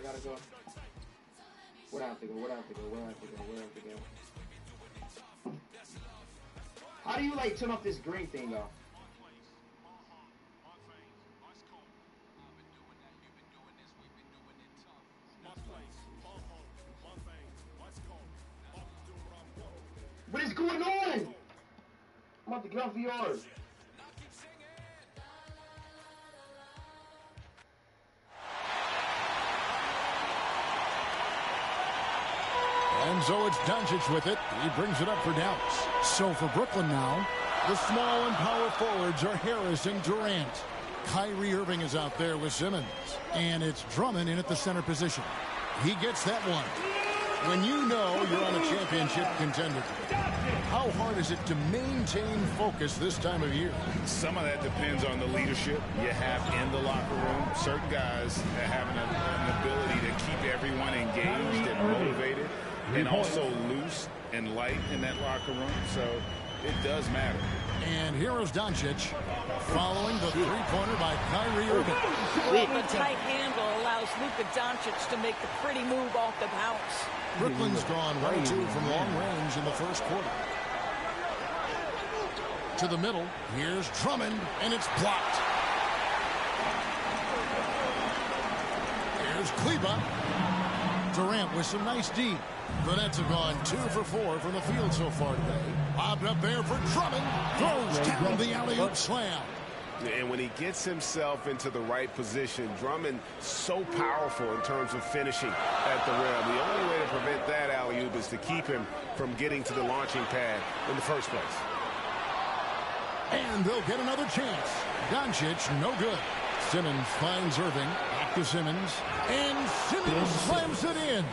gotta go. Where do I have to go? How do you like turn off this green thing though? What is going on? I'm about to get off VR. And so it's Doncic with it. He brings it up for Dallas. So for Brooklyn now, the small and power forwards are Harris and Durant. Kyrie Irving is out there with Simmons. And it's Drummond in at the center position. He gets that one. When you know you're on a championship contender, how hard is it to maintain focus this time of year? Some of that depends on the leadership you have in the locker room. Certain guys have an ability to keep everyone engaged and motivated and also loose and light in that locker room. So it does matter. And here is Doncic following the three-pointer by Kyrie Irving. The tight handle allows Luka Doncic to make the pretty move off the bounce. Brooklyn's gone 1 or 2 from long range in the first quarter. To the middle, here's Drummond, and it's blocked. Here's Kleba. Durant with some nice D. The Nets have gone 2 for 4 from the field so far today. Bobbed up there for Drummond. Throws down the alley-oop slam. And when he gets himself into the right position, Drummond so powerful in terms of finishing at the rim. The only way to prevent that alley-oop is to keep him from getting to the launching pad in the first place. And they'll get another chance. Doncic, no good. Simmons finds Irving. Back to Simmons. And Simmons slams it in.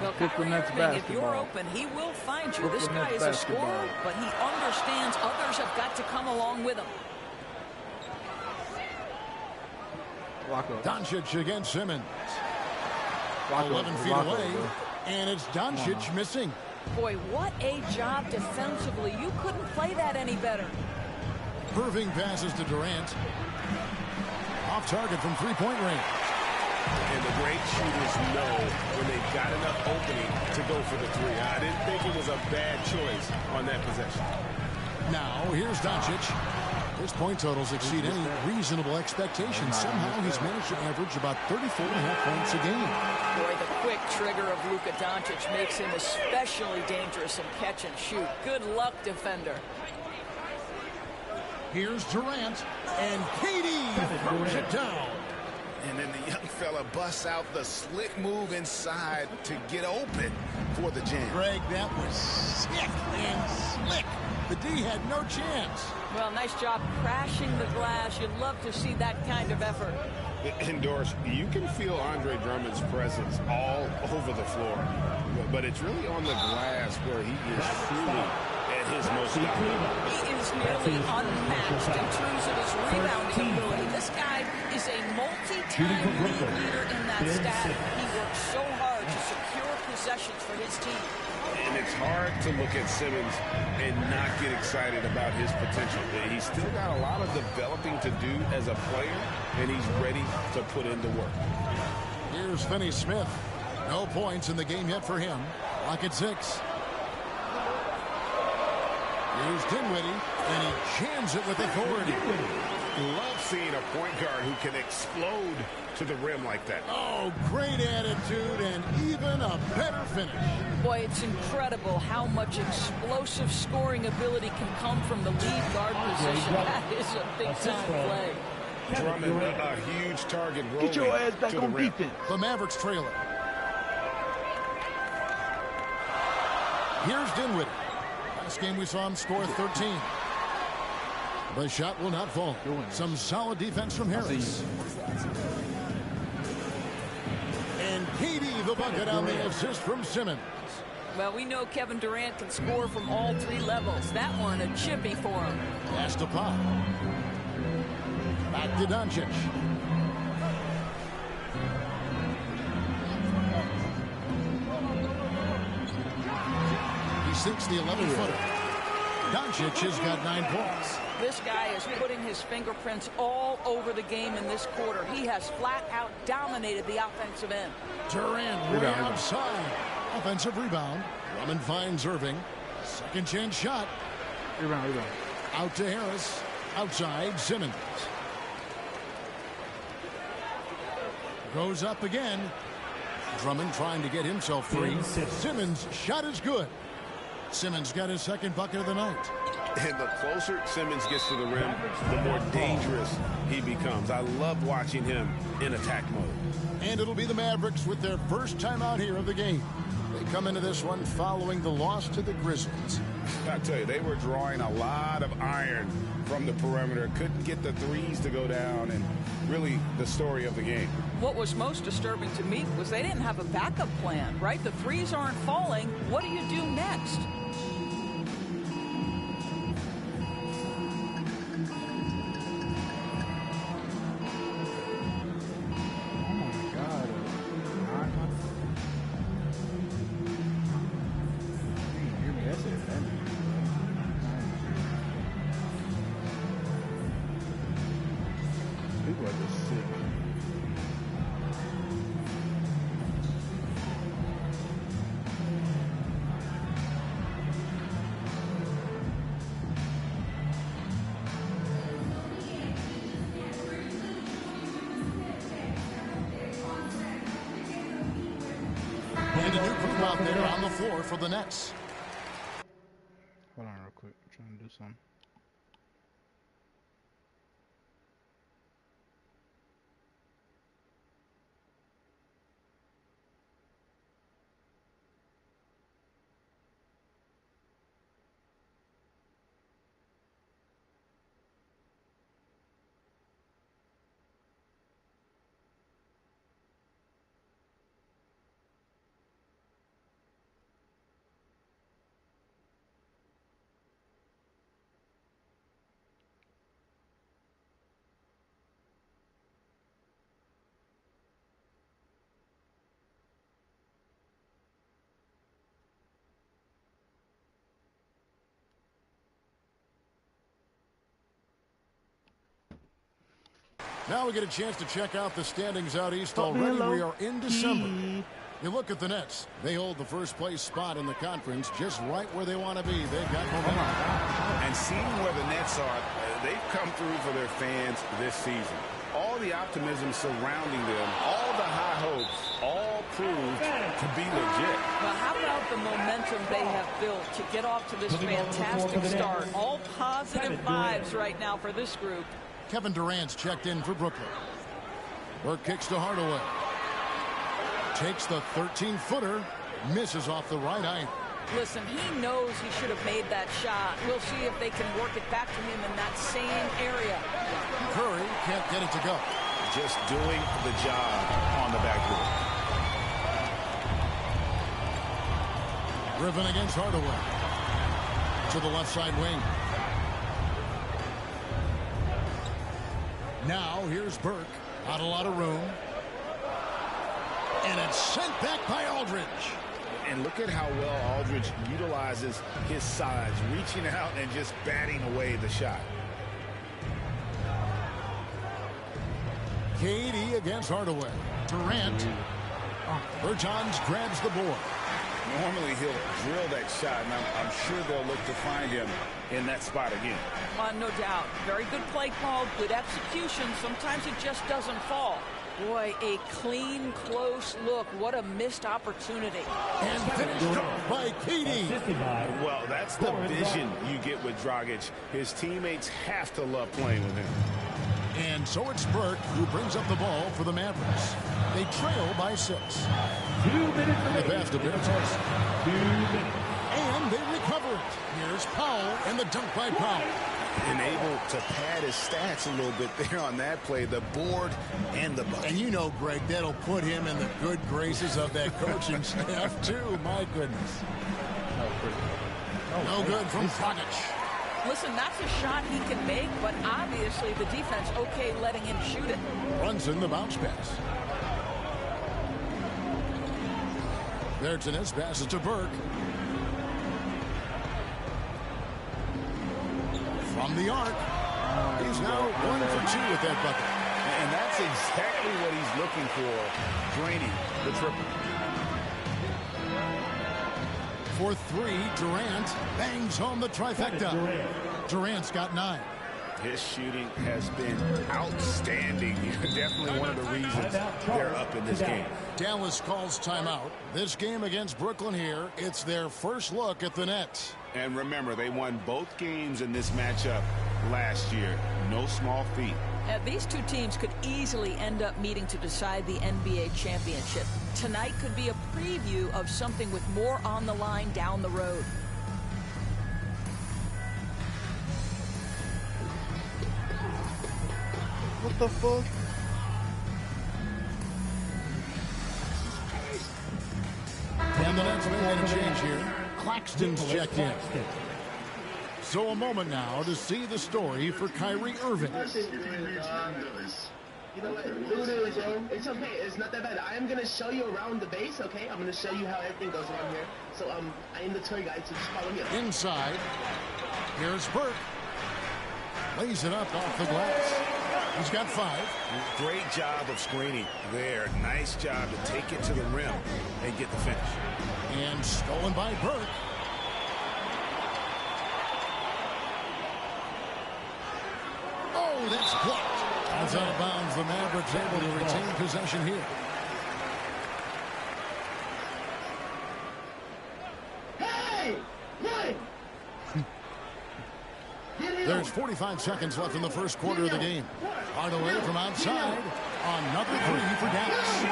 Well, Kyrie Irving, if you're open, he will find you. This guy is a scorer, but he understands others have got to come along with him. Doncic against Simmons. 11 feet away, and it's Doncic missing. Boy, what a job defensively. You couldn't play that any better. Irving passes to Durant. Off target from three-point range. And the great shooters know when they've got enough opening to go for the three. I didn't think it was a bad choice on that possession. Now, here's Doncic. His point totals exceed any reasonable expectations. Somehow he's managed to average about 34.5 points a game. Boy, the quick trigger of Luka Doncic makes him especially dangerous in catch and shoot. Good luck, defender. Here's Durant, and KD throws it down. And then the young fella busts out the slick move inside to get open for the jam. Greg, that was sick and slick. The D had no chance. Well, nice job crashing the glass. You'd love to see that kind of effort. Indoors, you can feel Andre Drummond's presence all over the floor. But it's really on the glass where he is truly at his most dominant. He is nearly unmatched in terms of his rebounding ability. This guy is a multi-time leader in that stat. He works so hard to secure possessions for his team. And it's hard to look at Simmons and not get excited about his potential. He's still got a lot of developing to do as a player, and he's ready to put in the work. Here's Finney Smith. No points in the game yet for him. Lock at 6. Here's Dinwiddie, and he jams it with authority. Love seeing a point guard who can explode to the rim like that. Oh, great attitude and even a better finish. Boy, it's incredible how much explosive scoring ability can come from the lead guard position. That is a big-time play. Drummond, a huge target rolling. Get your ass back on defense. The Mavericks trail it. Here's Dinwiddie. Last game we saw him score 13. The shot will not fall. Some solid defense from Harris. And KD the bucket on the assist from Simmons. Well, we know Kevin Durant can score from all 3 levels. That one a chippy for him. Pass to Pop. Back to Doncic. He sinks the 11-footer. Doncic has got 9 points. This guy is putting his fingerprints all over the game in this quarter. He has flat out dominated the offensive end. Durant way outside. Offensive rebound. Drummond finds Irving. Second chance shot. Rebound. Out to Harris. Outside Simmons. Goes up again. Drummond trying to get himself free. Simmons' shot is good. Simmons got his second bucket of the night. And the closer Simmons gets to the rim, the more dangerous he becomes. I love watching him in attack mode. And it'll be the Mavericks with their first time out here of the game. They come into this one following the loss to the Grizzlies. I tell you, they were drawing a lot of iron from the perimeter. Couldn't get the threes to go down, and really the story of the game. What was most disturbing to me was they didn't have a backup plan, right? The threes aren't falling. What do you do next? And a new group out there on the floor for the Nets. Hold on real quick. I'm trying to do something. Now we get a chance to check out the standings out east already. We are in December. You look at the Nets. They hold the first place spot in the conference just right where they want to be. They've got momentum. And seeing where the Nets are, they've come through for their fans this season. All the optimism surrounding them, all the high hopes, all proved to be legit. Well, how about the momentum they have built to get off to this fantastic start? All positive vibes right now for this group. Kevin Durant's checked in for Brooklyn. Burke kicks to Hardaway. Takes the 13-footer. Misses off the right iron. Listen, he knows he should have made that shot. We'll see if they can work it back to him in that same area. Curry can't get it to go. Just doing the job on the backboard. Griffin against Hardaway. To the left side wing. Now here's Burke. Not a lot of room. And it's sent back by Aldridge. And look at how well Aldridge utilizes his size, reaching out and just batting away the shot. KD against Hardaway. Durant. Bertans grabs the board. Normally he'll drill that shot, and I'm sure they'll look to find him in that spot again. No doubt. Very good play call, good execution. Sometimes it just doesn't fall. Boy, a clean, close look. What a missed opportunity. And finished off by KD. Well, that's the vision you get with Dragic. His teammates have to love playing with him. And so it's Burke who brings up the ball for the Mavericks. They trail by 6. 2 minutes. The pass to Bertans. 2 minutes. And they recover it. Here's Powell and the dunk by Powell. And able to pad his stats a little bit there on that play, the board and the bucket. And you know, Greg, that'll put him in the good graces of that coaching staff, too. My goodness. No good from Dragic. Listen, that's a shot he can make, but obviously the defense okay letting him shoot it. Brunson, the bounce pass. Bertans passes to Burke. from the arc. He's now 1 for 2 with that bucket. And that's exactly what he's looking for, draining the triple. For 3, Durant bangs home the trifecta. Durant's got 9. His shooting has been outstanding. Definitely one of the reasons they're up in this game. Dallas calls timeout. This game against Brooklyn here, it's their first look at the Nets. And remember, they won both games in this matchup last year. No small feat. These two teams could easily end up meeting to decide the NBA championship. Tonight could be a preview of something with more on the line down the road. What the fuck? And the Nets making a change here. Claxton's checked in. So a moment now to see the story for Kyrie Irving. You know what? It's okay. It's not that bad. I am going to show you around the base, okay? I'm going to show you how everything goes around here. So I am the tour guide, so just follow me. Inside, here's Burke. Lays it up off the glass. He's got 5. Great job of screening there. Nice job to take it to the rim and get the finish. And stolen by Burke. Oh, that's blocked. That's out of bounds. The Mavericks able to retain possession here. Hey! What? There's 45 seconds left in the first quarter of the game. Hardaway from outside. Another 3 for Dallas.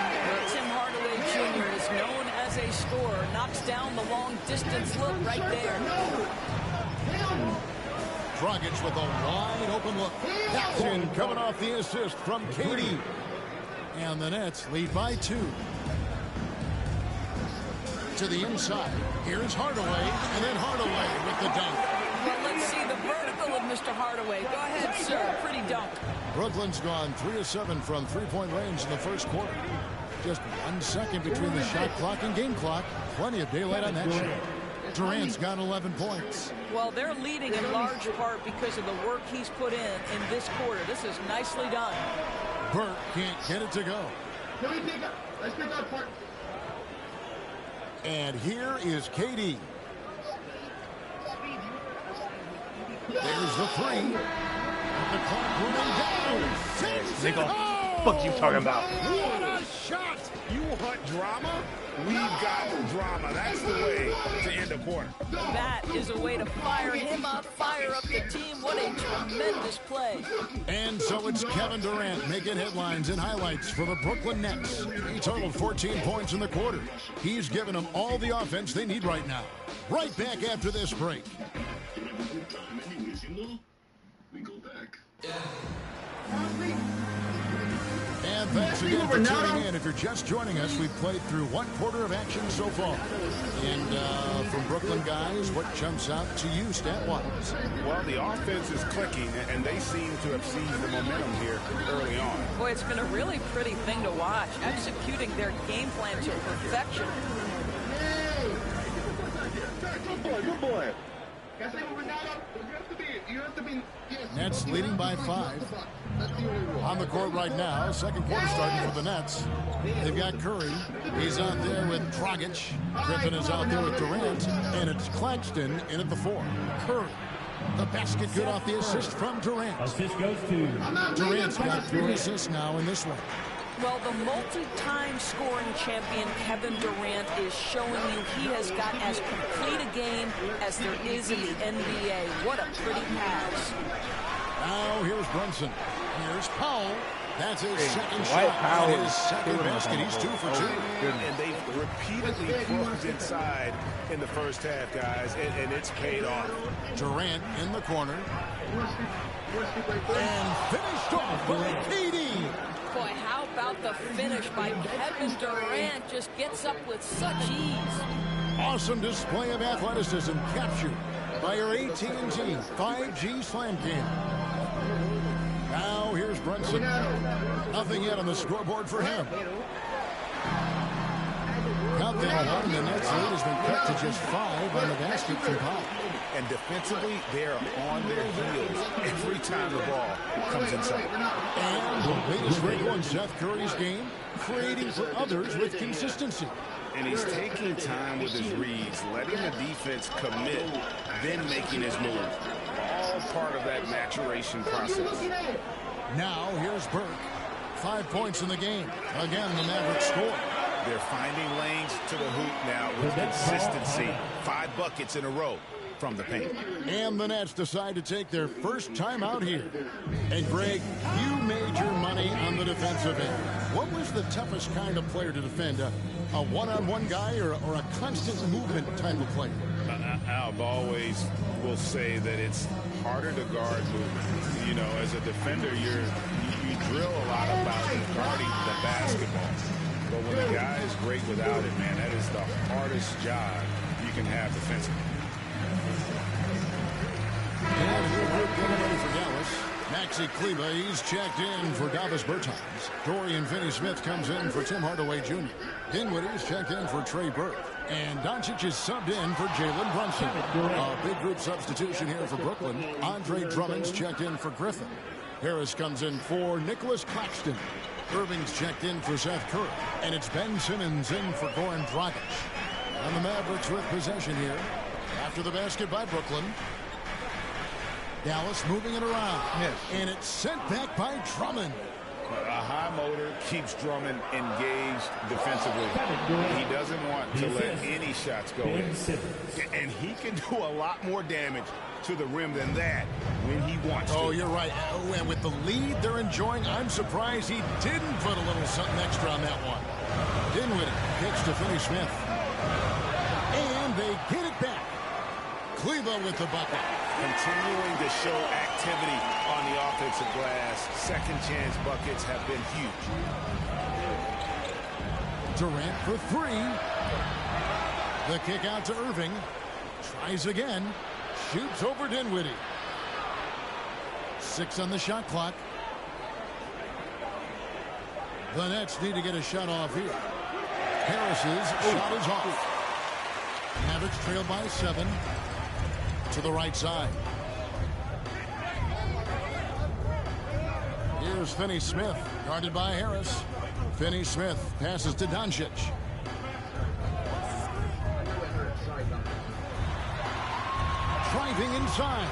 Tim Hardaway Jr. is known as a scorer. Knocks down the long-distance look right there. Dragic with a wide open look. That's in, coming off the assist from KD. And the Nets lead by 2. To the inside. Here's Hardaway, and then Hardaway with the dunk. Well, let's see the vertical of Mr. Hardaway. Go ahead, sir. Pretty dunk. Brooklyn's gone 3 of 7 from three-point range in the first quarter. Just 1 second between the shot clock and game clock. Plenty of daylight on that shot. Durant's got 11 points. Well, they're leading in large part because of the work he's put in this quarter. This is nicely done. Burke can't get it to go. Can we pick up? Let's pick up part. And here is KD. There's the 3. The clock running down. Nigga, fuck you talking about? What a shot! You want drama? We've got drama. That's the way to end a quarter. That is a way to fire him up, fire up the team. What a tremendous play. And so it's Kevin Durant making headlines and highlights for the Brooklyn Nets. He totaled 14 points in the quarter. He's given them all the offense they need right now. Right back after this break. We go back. And thanks again for tuning in. If you're just joining us, we've played through 1 quarter of action so far. And from Brooklyn guys, what jumps out to you stat-wise? Well, the offense is clicking, and they seem to have seized the momentum here early on. Boy, it's been a really pretty thing to watch, executing their game plan to perfection. Good boy. Nets leading by 5. On the court right now, second quarter starting for the Nets. They've got Curry. He's out there with Dragic. Griffin is out there with Durant. And it's Claxton in at the 4. Curry. The basket good off the assist from Durant. Assist goes to Durant's got 3 assists now in this one. Well, the multi-time scoring champion Kevin Durant is showing you he has got as complete a game as there is in the NBA. What a pretty pass. Now here's Brunson. Here's Powell. That's his second Dwight shot. Powell And his second basket. He's 2 for 2. And they've repeatedly closed inside in the first half, guys, and it's paid off. Durant in the corner. And finished off by KD. Boy, how about the finish by Kevin Durant? Just gets up with such ease. Awesome display of athleticism captured by your AT&T 5G Slam Cam. Now here's Brunson. Nothing yet on the scoreboard for him. Count that one. The Nets lead has been cut to just 5 on the basket from Powell. And defensively, they're on their heels every time the ball comes inside. And the latest wrinkle in Seth Curry's game, creating for others with consistency. And he's taking time with his reads, letting the defense commit, then making his move. All part of that maturation process. Now here's Burke. 5 points in the game. Again, the Mavericks score. They're finding lanes to the hoop now with consistency. 5 buckets in a row from the paint. And the Nets decide to take their first time out here. And Greg, you made your money on the defensive end. What was the toughest kind of player to defend? A one-on-one guy or a constant movement type of player? I've always will say that it's harder to guard movement. You know, as a defender, you drill a lot about guarding the basketball. But when the guy is great without it, man, that is the hardest job you can have defensively. And he'll getting ready for Dallas. Maxi Kleba, he's checked in for Davis Bertans. Dorian Finney-Smith comes in for Tim Hardaway Jr. Dinwiddie's checked in for Trey Burke. And Doncic is subbed in for Jalen Brunson. A big group substitution here for Brooklyn. Andre Drummond's checked in for Griffin. Harris comes in for Nicholas Claxton. Irving's checked in for Seth Curry. And it's Ben Simmons in for Goran Dragic. And the Mavericks with possession here. After the basket by Brooklyn. Dallas moving it around. Yes. And it's sent back by Drummond. A high motor keeps Drummond engaged defensively. He doesn't want to let any shots go in. And he can do a lot more damage to the rim than that when he wants to. Oh, you're right. Oh, and with the lead they're enjoying, I'm surprised he didn't put a little something extra on that one. Dinwiddie kicks to Finney-Smith. And they get it back. Kleba with the bucket. Continuing to show activity on the offensive glass. Second chance buckets have been huge. Durant for 3. The kick out to Irving. Tries again. Shoots over Dinwiddie. 6 on the shot clock. The Nets need to get a shot off here. Harris's shot is off. Mavericks trail by 7. To the right side. Here's Finney-Smith, guarded by Harris. Finney-Smith passes to Doncic. Driving inside.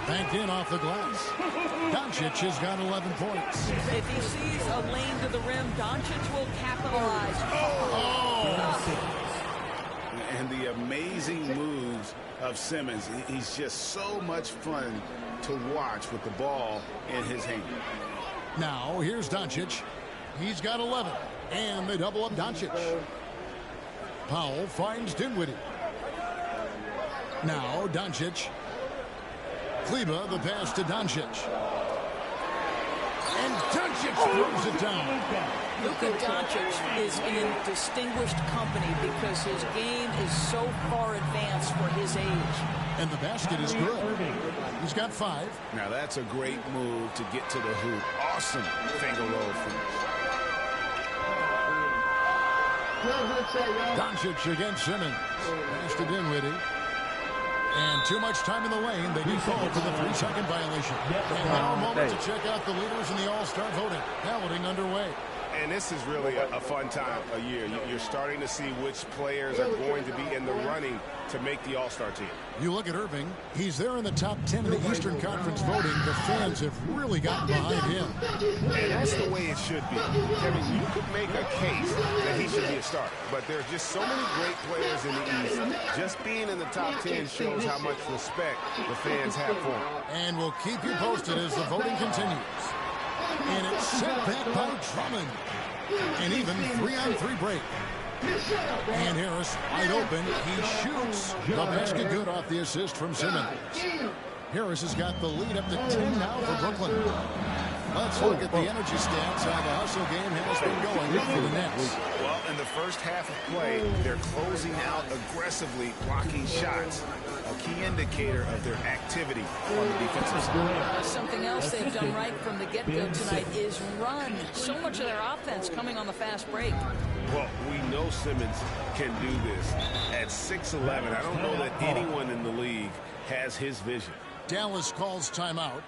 Banked in off the glass. Doncic has got 11 points. If he sees a lane to the rim, Doncic will capitalize. And the amazing moves of Simmons. He's just so much fun to watch with the ball in his hand. Now, here's Doncic. He's got 11. And they double up Doncic. Powell finds Dinwiddie. Now, Doncic. Kleba, the pass to Doncic. And Doncic throws it down. Luka Doncic is in distinguished company because his game is so far advanced for his age. And the basket is good. He's got 5. Now that's a great move to get to the hoop. Awesome finger roll finish. Doncic against Simmons. Pass to Dinwiddie. And too much time in the lane. They get called for the 3-second violation. And now a moment to check out the leaders in the All-Star voting. Balloting underway. And this is really a fun time of year. You're starting to see which players are going to be in the running to make the All-Star team. You look at Irving. He's there in the top 10 in the Eastern Conference voting. The fans have really gotten behind him. And that's the way it should be. Kevin, you could make a case that he should be a starter. But there are just so many great players in the East. Just being in the top 10 shows how much respect the fans have for him. And we'll keep you posted as the voting continues. And it's sent back by Drummond. And even 3-on-3 break. And Harris wide open. He shoots. The basket good off the assist from Simmons. Harris has got the lead up to 10 now for Brooklyn. Let's look at the energy stats. How the hustle game has been going for the Nets. Well, in the first half of play, they're closing out aggressively, blocking shots. A key indicator of their activity on the defensive side. Something else they've done right from the get-go tonight is run. So much of their offense coming on the fast break. Well, we know Simmons can do this. At 6'11", I don't know that anyone in the league has his vision. Dallas calls timeout.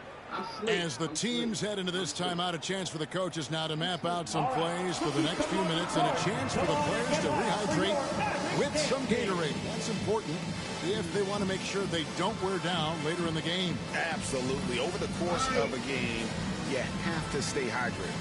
As the teams head into this timeout, a chance for the coaches now to map out some plays for the next few minutes and a chance for the players to rehydrate with some Gatorade. That's important if they want to make sure they don't wear down later in the game. Absolutely. Over the course of a game, you have to stay hydrated.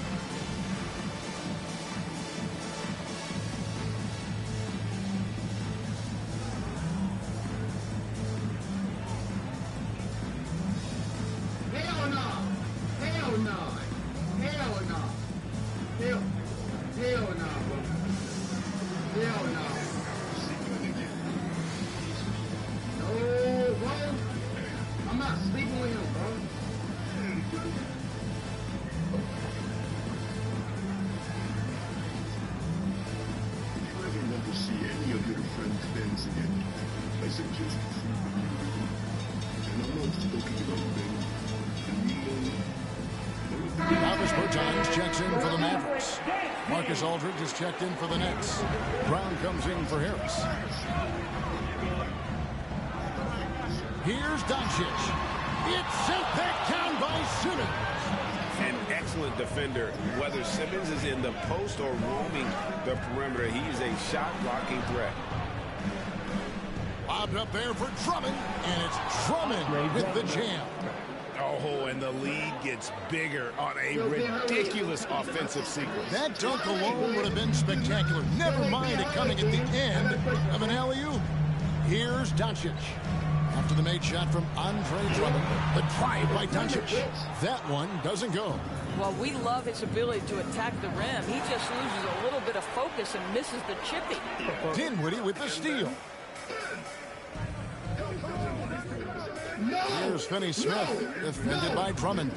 Checks in for the Mavericks. Marcus Aldridge is checked in for the Nets. Brown comes in for Harris. Here's Doncic. It's sent back down by Simmons. An excellent defender. Whether Simmons is in the post or roaming the perimeter, he's a shot-blocking threat. Lobbed up there for Drummond, and it's Drummond with the jam. Oh, and the lead gets bigger on a ridiculous offensive sequence. That dunk alone would have been spectacular. Never mind it coming at the end of an alley-oop. Here's Doncic. After the made shot from Andre Drummond, the drive by Doncic. That one doesn't go. Well, we love his ability to attack the rim. He just loses a little bit of focus and misses the chippy. Dinwiddie with the steal. Here's Finney-Smith, defended by Drummond.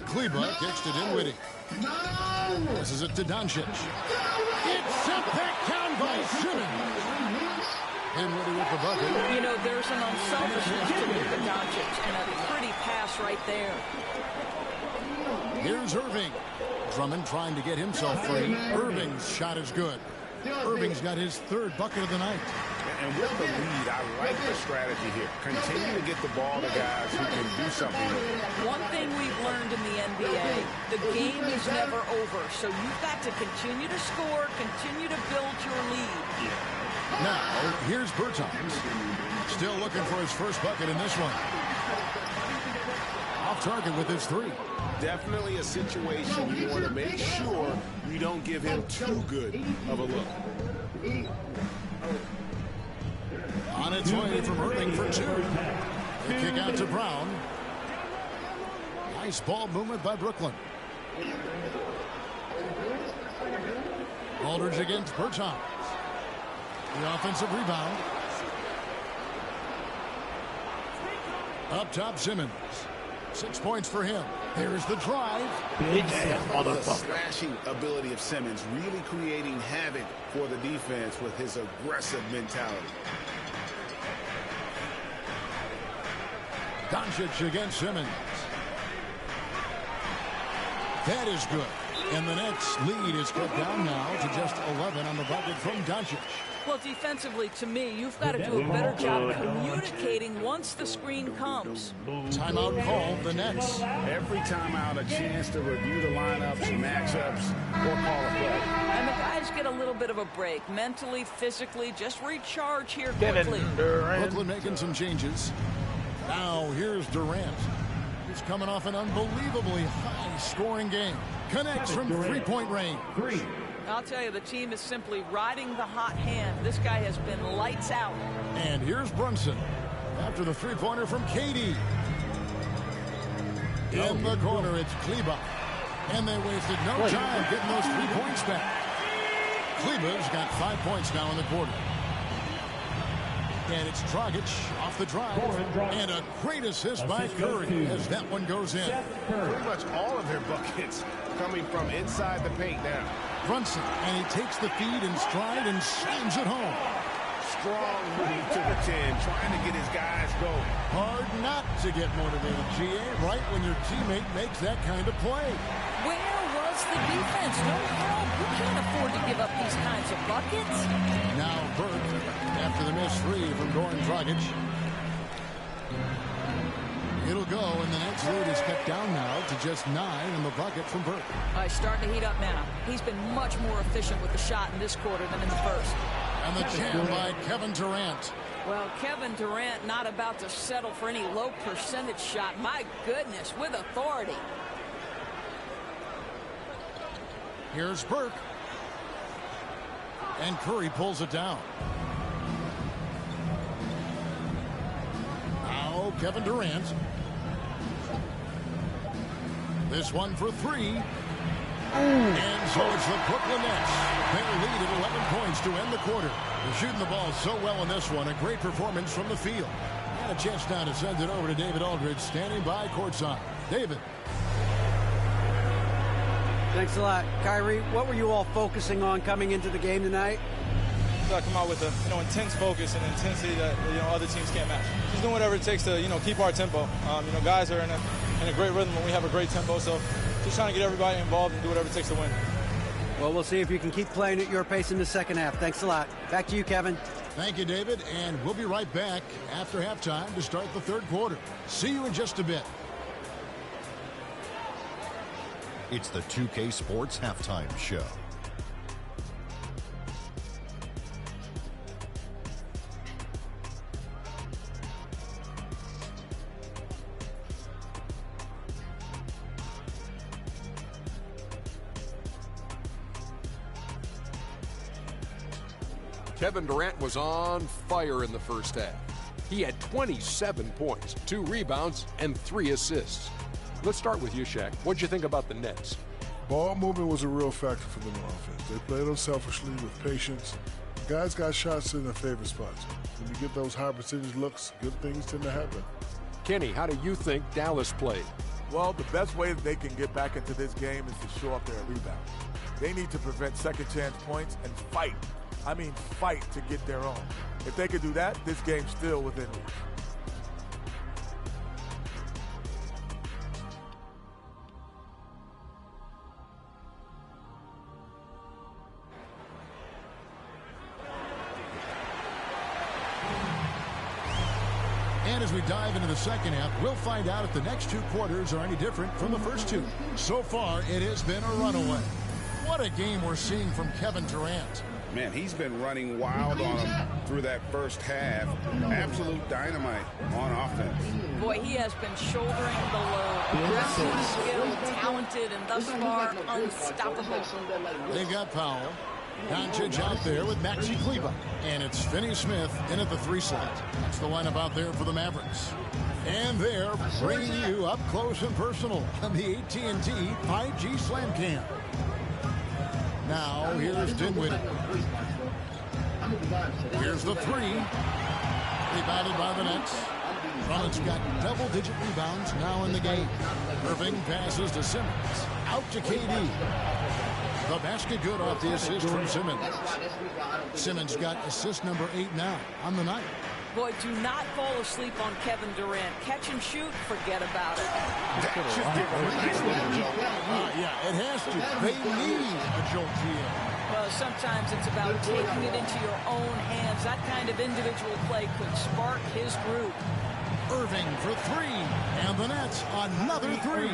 Kleba kicks to Dinwiddie. Passes it to Doncic. It's sent back down by Simmons. Dinwiddie with the bucket. You know, there's an unselfishness to Luka Doncic, and a pretty pass right there. Here's Irving. Drummond trying to get himself free. Irving's shot is good. Irving's got his third bucket of the night. And with the lead, I like the strategy here. Continue to get the ball to guys who can do something with it. One thing we've learned in the NBA, the game is never over. So you've got to continue to score, continue to build your lead. Now, here's Bertans. Still looking for his first bucket in this one. Off target with his three. Definitely a situation you want to make sure you don't give him too good of a look. On its way from Irving for two. The kick out to Brown. Nice ball movement by Brooklyn. Aldridge against Bertans. The offensive rebound. Up top, Simmons. 6 points for him. There's the drive. The slashing ability of Simmons, really creating havoc for the defense with his aggressive mentality. Doncic against Simmons. That is good. And the Nets' lead is cut down now to just 11 on the bucket from Doncic. Well, defensively, to me, you've got to do a better job communicating once the screen comes. Timeout called the Nets. Every timeout, a chance to review the lineups, matchups, or call a play. And the guys get a little bit of a break. Mentally, physically, just recharge here quickly. Brooklyn making some changes. Now, here's Durant. He's coming off an unbelievably high-scoring game. Connects from three-point range. I'll tell you, the team is simply riding the hot hand. This guy has been lights out. And here's Brunson after the three-pointer from KD. In the corner, it's Kleba. And they wasted no time getting those 3 points back. Kleba's got 5 points now in the quarter. And it's Dragic off the drive. And a great assist by Curry as that one goes in. Pretty much all of their buckets coming from inside the paint now. Brunson, and he takes the feed in stride and slams it home. Strong move to the 10, trying to get his guys going. Hard not to get motivated, GA, right when your teammate makes that kind of play. Where was the defense? No help. You can't afford to give up these kinds of buckets. Now Burke, after the missed three from Goran Dragic. It'll go, and the Nets lead is cut down now to just 9 in the bucket from Burke. He's starting to heat up now. He's been much more efficient with the shot in this quarter than in the first. And the jam by Kevin Durant. Well, Kevin Durant not about to settle for any low percentage shot. My goodness, with authority. Here's Burke. And Curry pulls it down. Now Kevin Durant. This one for 3. And so it's the Brooklyn Nets. They lead at 11 points to end the quarter. They're shooting the ball so well in this one. A great performance from the field. And a chance now to send it over to David Aldridge, standing by courtside. David. Thanks a lot. Kyrie, what were you all focusing on coming into the game tonight? I come out with a intense focus and intensity that other teams can't match. Just doing whatever it takes to keep our tempo. Guys are in a great rhythm when we have a great tempo. So just trying to get everybody involved and do whatever it takes to win. Well, we'll see if you can keep playing at your pace in the second half. Thanks a lot. Back to you, Kevin. Thank you, David. And we'll be right back after halftime to start the third quarter. See you in just a bit. It's the 2K Sports Halftime Show. Kevin Durant was on fire in the first half. He had 27 points, 2 rebounds, and 3 assists. Let's start with you, Shaq. What'd you think about the Nets? Ball movement was a real factor for them on offense. They played unselfishly with patience. The guys got shots in their favorite spots. When you get those high percentage looks, good things tend to happen. Kenny, how do you think Dallas played? Well, the best way that they can get back into this game is to show up their rebound. They need to prevent second chance points and fight. I mean, fight to get their own. If they could do that, this game's still within reach. And as we dive into the second half, we'll find out if the next 2 quarters are any different from the first 2. So far, it has been a runaway. What a game we're seeing from Kevin Durant. Man, he's been running wild on him through that first half. Absolute dynamite on offense. Boy, he has been shouldering the load. Aggressive, skilled, talented, and thus far unstoppable. They got Powell. Doncic out there with Maxi Kleber. And it's Finney-Smith in at the 3 slot. That's the lineup out there for the Mavericks. And they're bringing you up close and personal on the AT&T 5G Slam Cam. Now, here's Dinwiddie. Here's the 3. Rebounded by the Nets. Drummond's got double-digit rebounds now in the game. Irving passes to Simmons. Out to KD. The basket good off the assist from Simmons. Simmons got assist number 8 now on the night. Boy, do not fall asleep on Kevin Durant. Catch and shoot, forget about it. Yeah, it has to. They need a jolt here. Well, sometimes it's about taking it into your own hands. That kind of individual play could spark his group. Irving for 3, and the Nets another 3.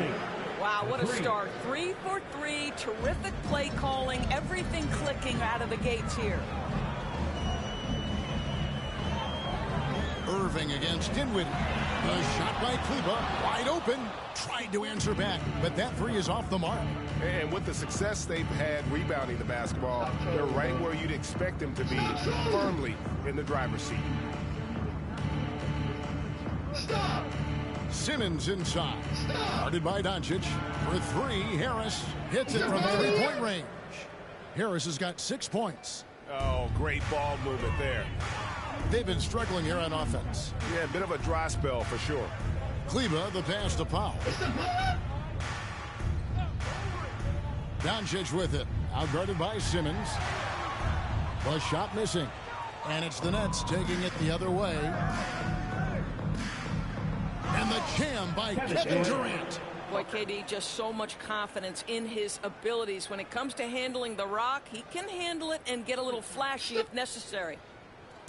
Wow, what a start. 3 for 3, terrific play calling, everything clicking out of the gates here. Irving against Dinwiddie. The shot by Kleber, wide open. Tried to answer back, but that 3 is off the mark. And with the success they've had rebounding the basketball, they're right where you'd expect them to be, firmly in the driver's seat. Stop. Simmons inside. Guarded by Doncic. For 3, Harris hits it from 3-point range. Harris has got 6 points. Oh, great ball movement there. They've been struggling here on offense. Yeah, a bit of a dry spell for sure. Kleber, the pass to Powell. Doncic with it. Outguarded by Simmons. The shot missing. And it's the Nets taking it the other way. And the jam by Kevin Durant. Boy, KD, just so much confidence in his abilities. When it comes to handling the rock, he can handle it and get a little flashy if necessary.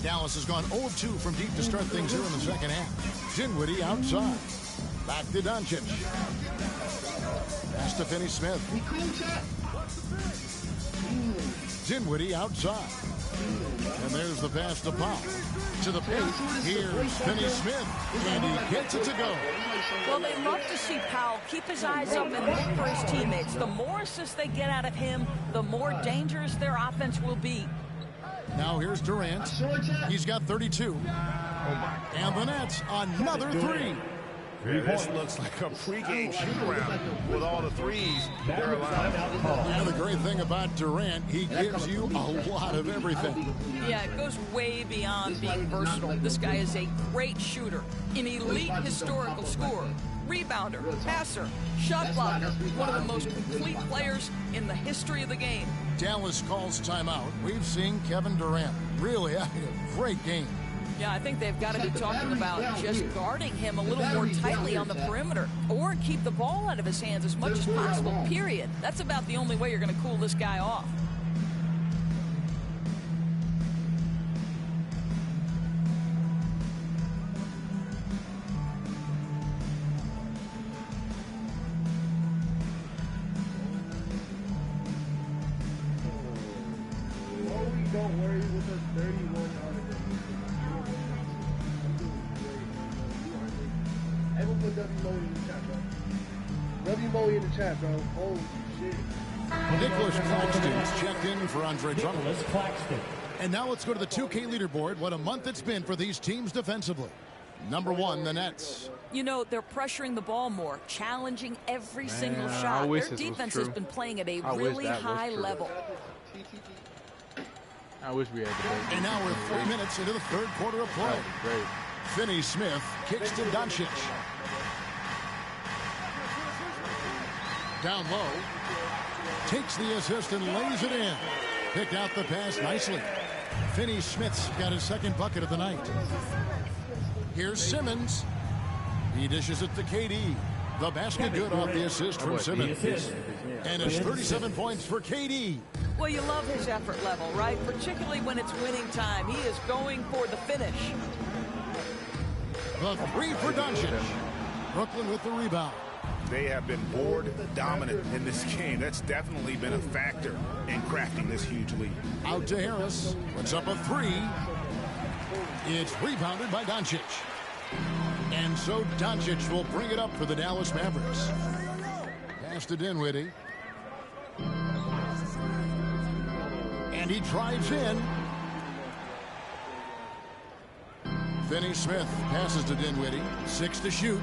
Dallas has gone 0 of 2 from deep to start things here in the second half. Dinwiddie outside. Back to Doncic. Pass to Finney-Smith. Dinwiddie outside. And there's the pass to Powell. To the paint. Here's Finney-Smith. And he gets it to go. Well, they love to see Powell keep his eyes up and look for his teammates. The more assists they get out of him, the more dangerous their offense will be. Now here's Durant. He's got 32. And the Nets, another three. Yeah, this looks like a pregame shoot-around with all the threes they're allowed. And the great thing about Durant, he gives you a lot of everything. Yeah, it goes way beyond being versatile. This guy is a great shooter, an elite historical scorer, rebounder, passer, shot blocker, one of the most complete players in the history of the game. Dallas calls timeout. We've seen Kevin Durant really having a great game. Yeah, I think they've got to be talking about just guarding him a little more tightly on the perimeter or keep the ball out of his hands as much as possible, period. That's about the only way you're going to cool this guy off. Don't worry with us 31 Everyone put W Mo in the chat, bro. W Mo in the chat, bro. Holy shit. Nicholas Claxton's checked in for Andre Drummond. And now let's go to the 2K leaderboard. What a month it's been for these teams defensively. Number one, the Nets. You know, they're pressuring the ball more, challenging every single shot. Their defense has been playing at a really high level. I wish we had the ball. And now we're 3 minutes into the third quarter of play. Great. Finney-Smith kicks to Doncic. Down low. Takes the assist and lays it in. Picked out the pass nicely. Finney-Smith's got his second bucket of the night. Here's Simmons. He dishes it to KD. The basket good off the assist from Simmons. And it's 37 points for KD. Well, you love his effort level, right? Particularly when it's winning time. He is going for the finish. The three for Doncic. Brooklyn with the rebound. They have been board dominant in this game. That's definitely been a factor in crafting this huge lead. Out to Harris. Puts up a three. It's rebounded by Doncic. And so Doncic will bring it up for the Dallas Mavericks. Pass to Dinwiddie. And he drives in. Finney-Smith passes to Dinwiddie. 6 to shoot.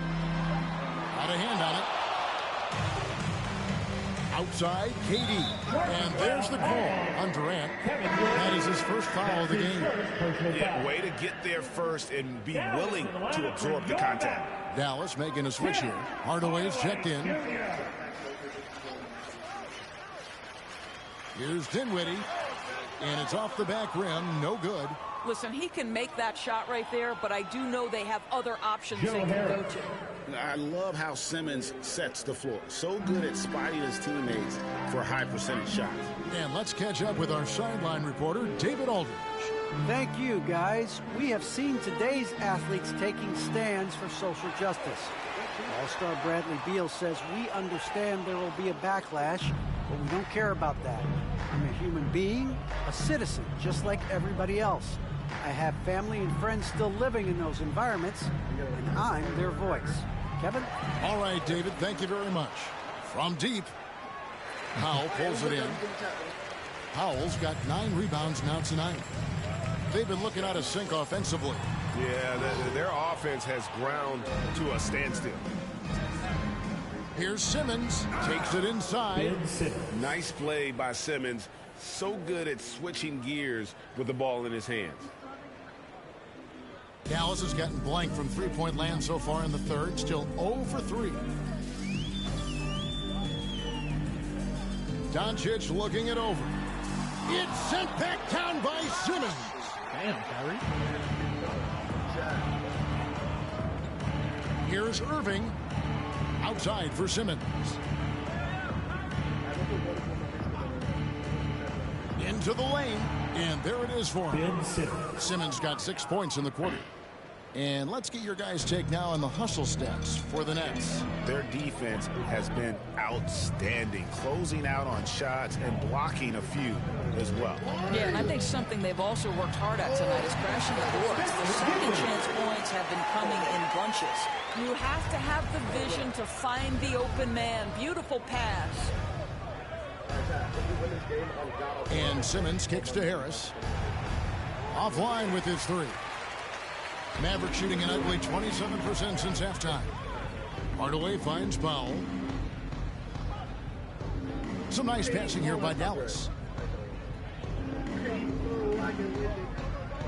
Got a hand on it. Outside, KD. And there's the call on Durant. That is his first foul of the game. Yeah, way to get there first and be willing to absorb the contact. Dallas making a switch here. Hardaway's checked in. Here's Dinwiddie. And it's off the back rim. No good. Listen, he can make that shot right there, but I do know they have other options they can go to. I love how Simmons sets the floor. So good at spotting his teammates for high percentage shots. And let's catch up with our sideline reporter, David Aldridge. Thank you, guys. We have seen today's athletes taking stands for social justice. All-star Bradley Beal says, we understand there will be a backlash, but we don't care about that. I'm a human being, a citizen, just like everybody else. I have family and friends still living in those environments, and I'm their voice. Kevin? All right, David, thank you very much. From deep, Powell pulls it in. Powell's got 9 rebounds now tonight. They've been looking out of sync offensively. Yeah, their offense has ground to a standstill. Here's Simmons. Takes it inside. Nice play by Simmons. So good at switching gears with the ball in his hands. Dallas has gotten blank from three-point land so far in the third. Still 0 for 3. Doncic looking it over. It's sent back down by Simmons. Damn, Kyrie. Here's Irving. Outside for Simmons. Into the lane. And there it is for him. Simmons got 6 points in the quarter. And let's get your guys' take now on the hustle stats for the Nets. Their defense has been outstanding, closing out on shots and blocking a few as well. Yeah, and I think something they've also worked hard at tonight is crashing the boards. The second chance points have been coming in bunches. You have to have the vision to find the open man. Beautiful pass. And Simmons kicks to Harris. Offline with his three. Maverick shooting an ugly 27% since halftime. Hardaway finds Powell. Some nice passing here by Dallas.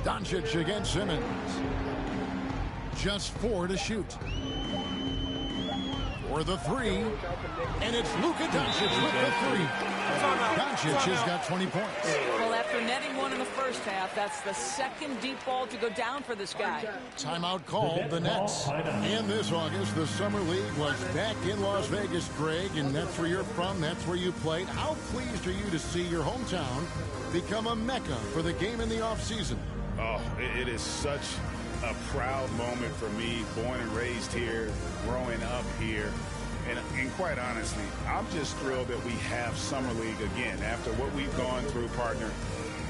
Doncic against Simmons. Just 4 to shoot. For the three. And it's Luka Doncic with the three. Doncic has got 20 points. Well, after netting one in the first half, that's the second deep ball to go down for this guy. Timeout called the Nets. And this August, the Summer League was back in Las Vegas, Greg, and that's where you're from, that's where you played. How pleased are you to see your hometown become a mecca for the game in the offseason? Oh, it is such a proud moment for me, born and raised here, growing up here. And quite honestly, I'm just thrilled that we have Summer League again. After what we've gone through, partner,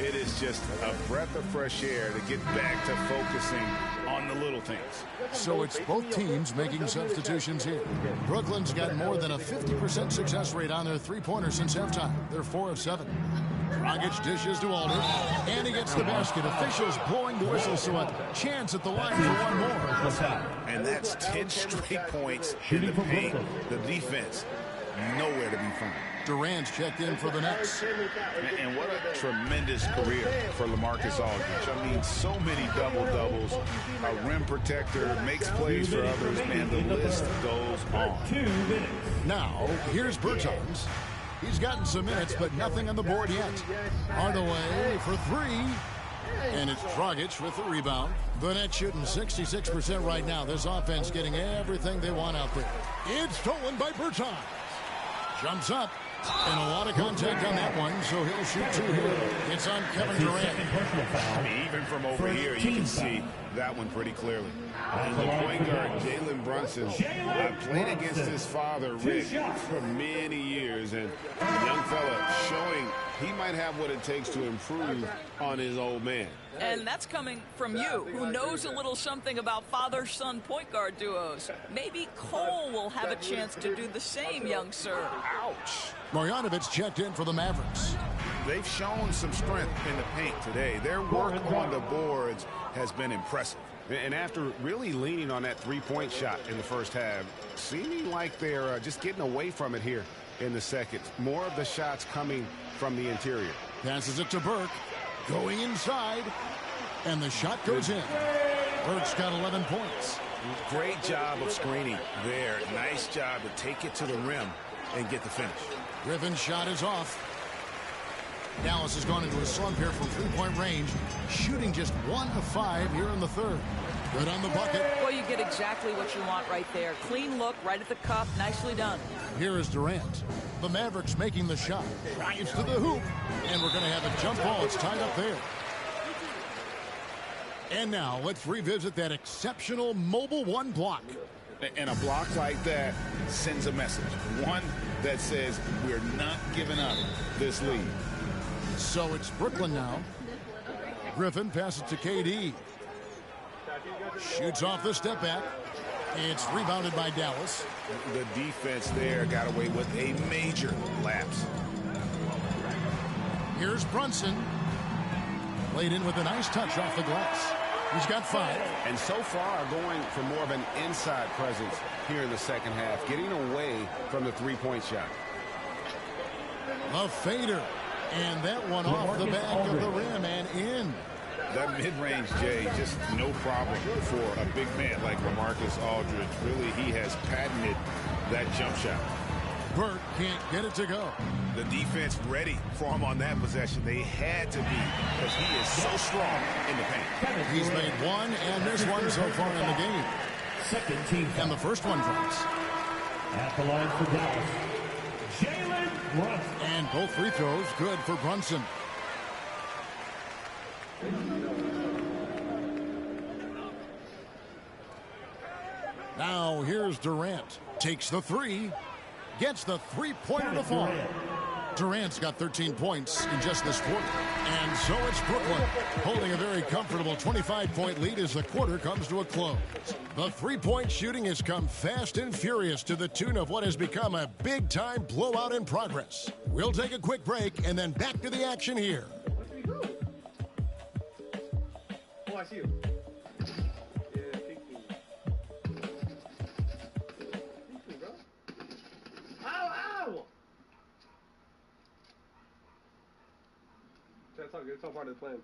it is just a breath of fresh air to get back to focusing on the little things. So it's both teams making substitutions here. Brooklyn's got more than a 50% success rate on their three-pointer since halftime. They're 4 of 7. Dragic dishes to Aldridge, and he gets the basket. Officials blowing the whistle, so a chance at the line for one more. And that's 10 straight points in the paint. The defense, nowhere to be found. Durant's checked in for the Nets. And what a tremendous career for LaMarcus Aldridge. I mean, so many double-doubles, a rim protector, makes plays for others, and the list goes on. Now, here's Bertans. He's gotten some minutes, but nothing on the board yet. Hardaway for three. And it's Dragic with the rebound. The Nets shooting 66% right now. This offense getting everything they want out there. It's stolen by Bertans. Jumps up. And a lot of contact on that one, so he'll shoot 2 here. It's on Kevin Durant. I mean, even from over here, you can see that one pretty clearly. And the point guard, Jalen Brunson, played against his father, Rick, for many years. And the young fella showing he might have what it takes to improve on his old man. And that's coming from you, who knows a little something about father-son point guard duos. Maybe Cole will have a chance to do the same, young sir. Ouch. Marjanovic checked in for the Mavericks. They've shown some strength in the paint today. Their work on the boards has been impressive. And after really leaning on that three-point shot in the first half, seeming like they're just getting away from it here in the second. More of the shots coming from the interior. Passes it to Burke. Going inside. And the shot goes in. Burke's got 11 points. Great job of screening there. Nice job to take it to the rim and get the finish. Griffin's shot is off. Dallas has gone into a slump here from three-point range, shooting just 1 of 5 here in the third. Good on the bucket. Well, you get exactly what you want right there. Clean look, right at the cup. Nicely done. Here is Durant. The Mavericks making the shot. Drives to the hoop. And we're going to have a jump ball. It's tied up there. And now let's revisit that exceptional mobile one block. And a block like that sends a message. One that says we're not giving up this lead. So it's Brooklyn now. Griffin passes to KD. Shoots off the step back. It's rebounded by Dallas. The defense there got away with a major lapse. Here's Brunson. Played in with a nice touch off the glass. He's got 5. And so far going for more of an inside presence here in the second half, getting away from the three-point shot. A fader. And that one off the back of the rim and in. That mid-range, Jay, just no problem for a big man like LaMarcus Aldridge. Really, he has patented that jump shot. Burke can't get it to go. The defense ready for him on that possession. They had to be, because he is so strong in the paint. He's made 1 and missed 1 so far in the game. Second team. And the first one drops. At the line for Dallas, Jalen Brunson. And both free throws good for Brunson. Now here's Durant. Takes the three. Gets the three-pointer to fall. Durant's got 13 points in just this quarter. And so it's Brooklyn holding a very comfortable 25-point lead as the quarter comes to a close. The three-point shooting has come fast and furious to the tune of what has become a big-time blowout in progress. We'll take a quick break and then back to the action here. Oh, I see you. It's all part of the plan.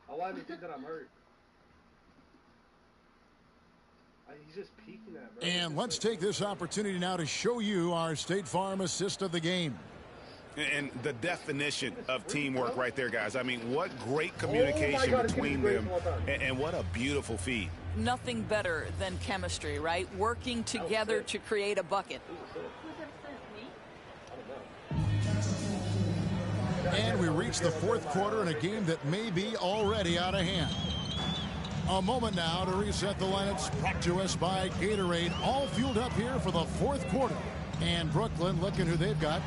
Why do you think that I'm hurt? He's just peeking at me. And let's take this opportunity now to show you our State Farm assist of the game. And the definition of teamwork right there, guys. I mean, what great communication between them, and what a beautiful feed. Nothing better than chemistry, right? Working together to create a bucket. And we reach the fourth quarter in a game that may be already out of hand. A moment now to reset the lineups, brought to us by Gatorade, all fueled up here for the fourth quarter. And Brooklyn looking who they've got.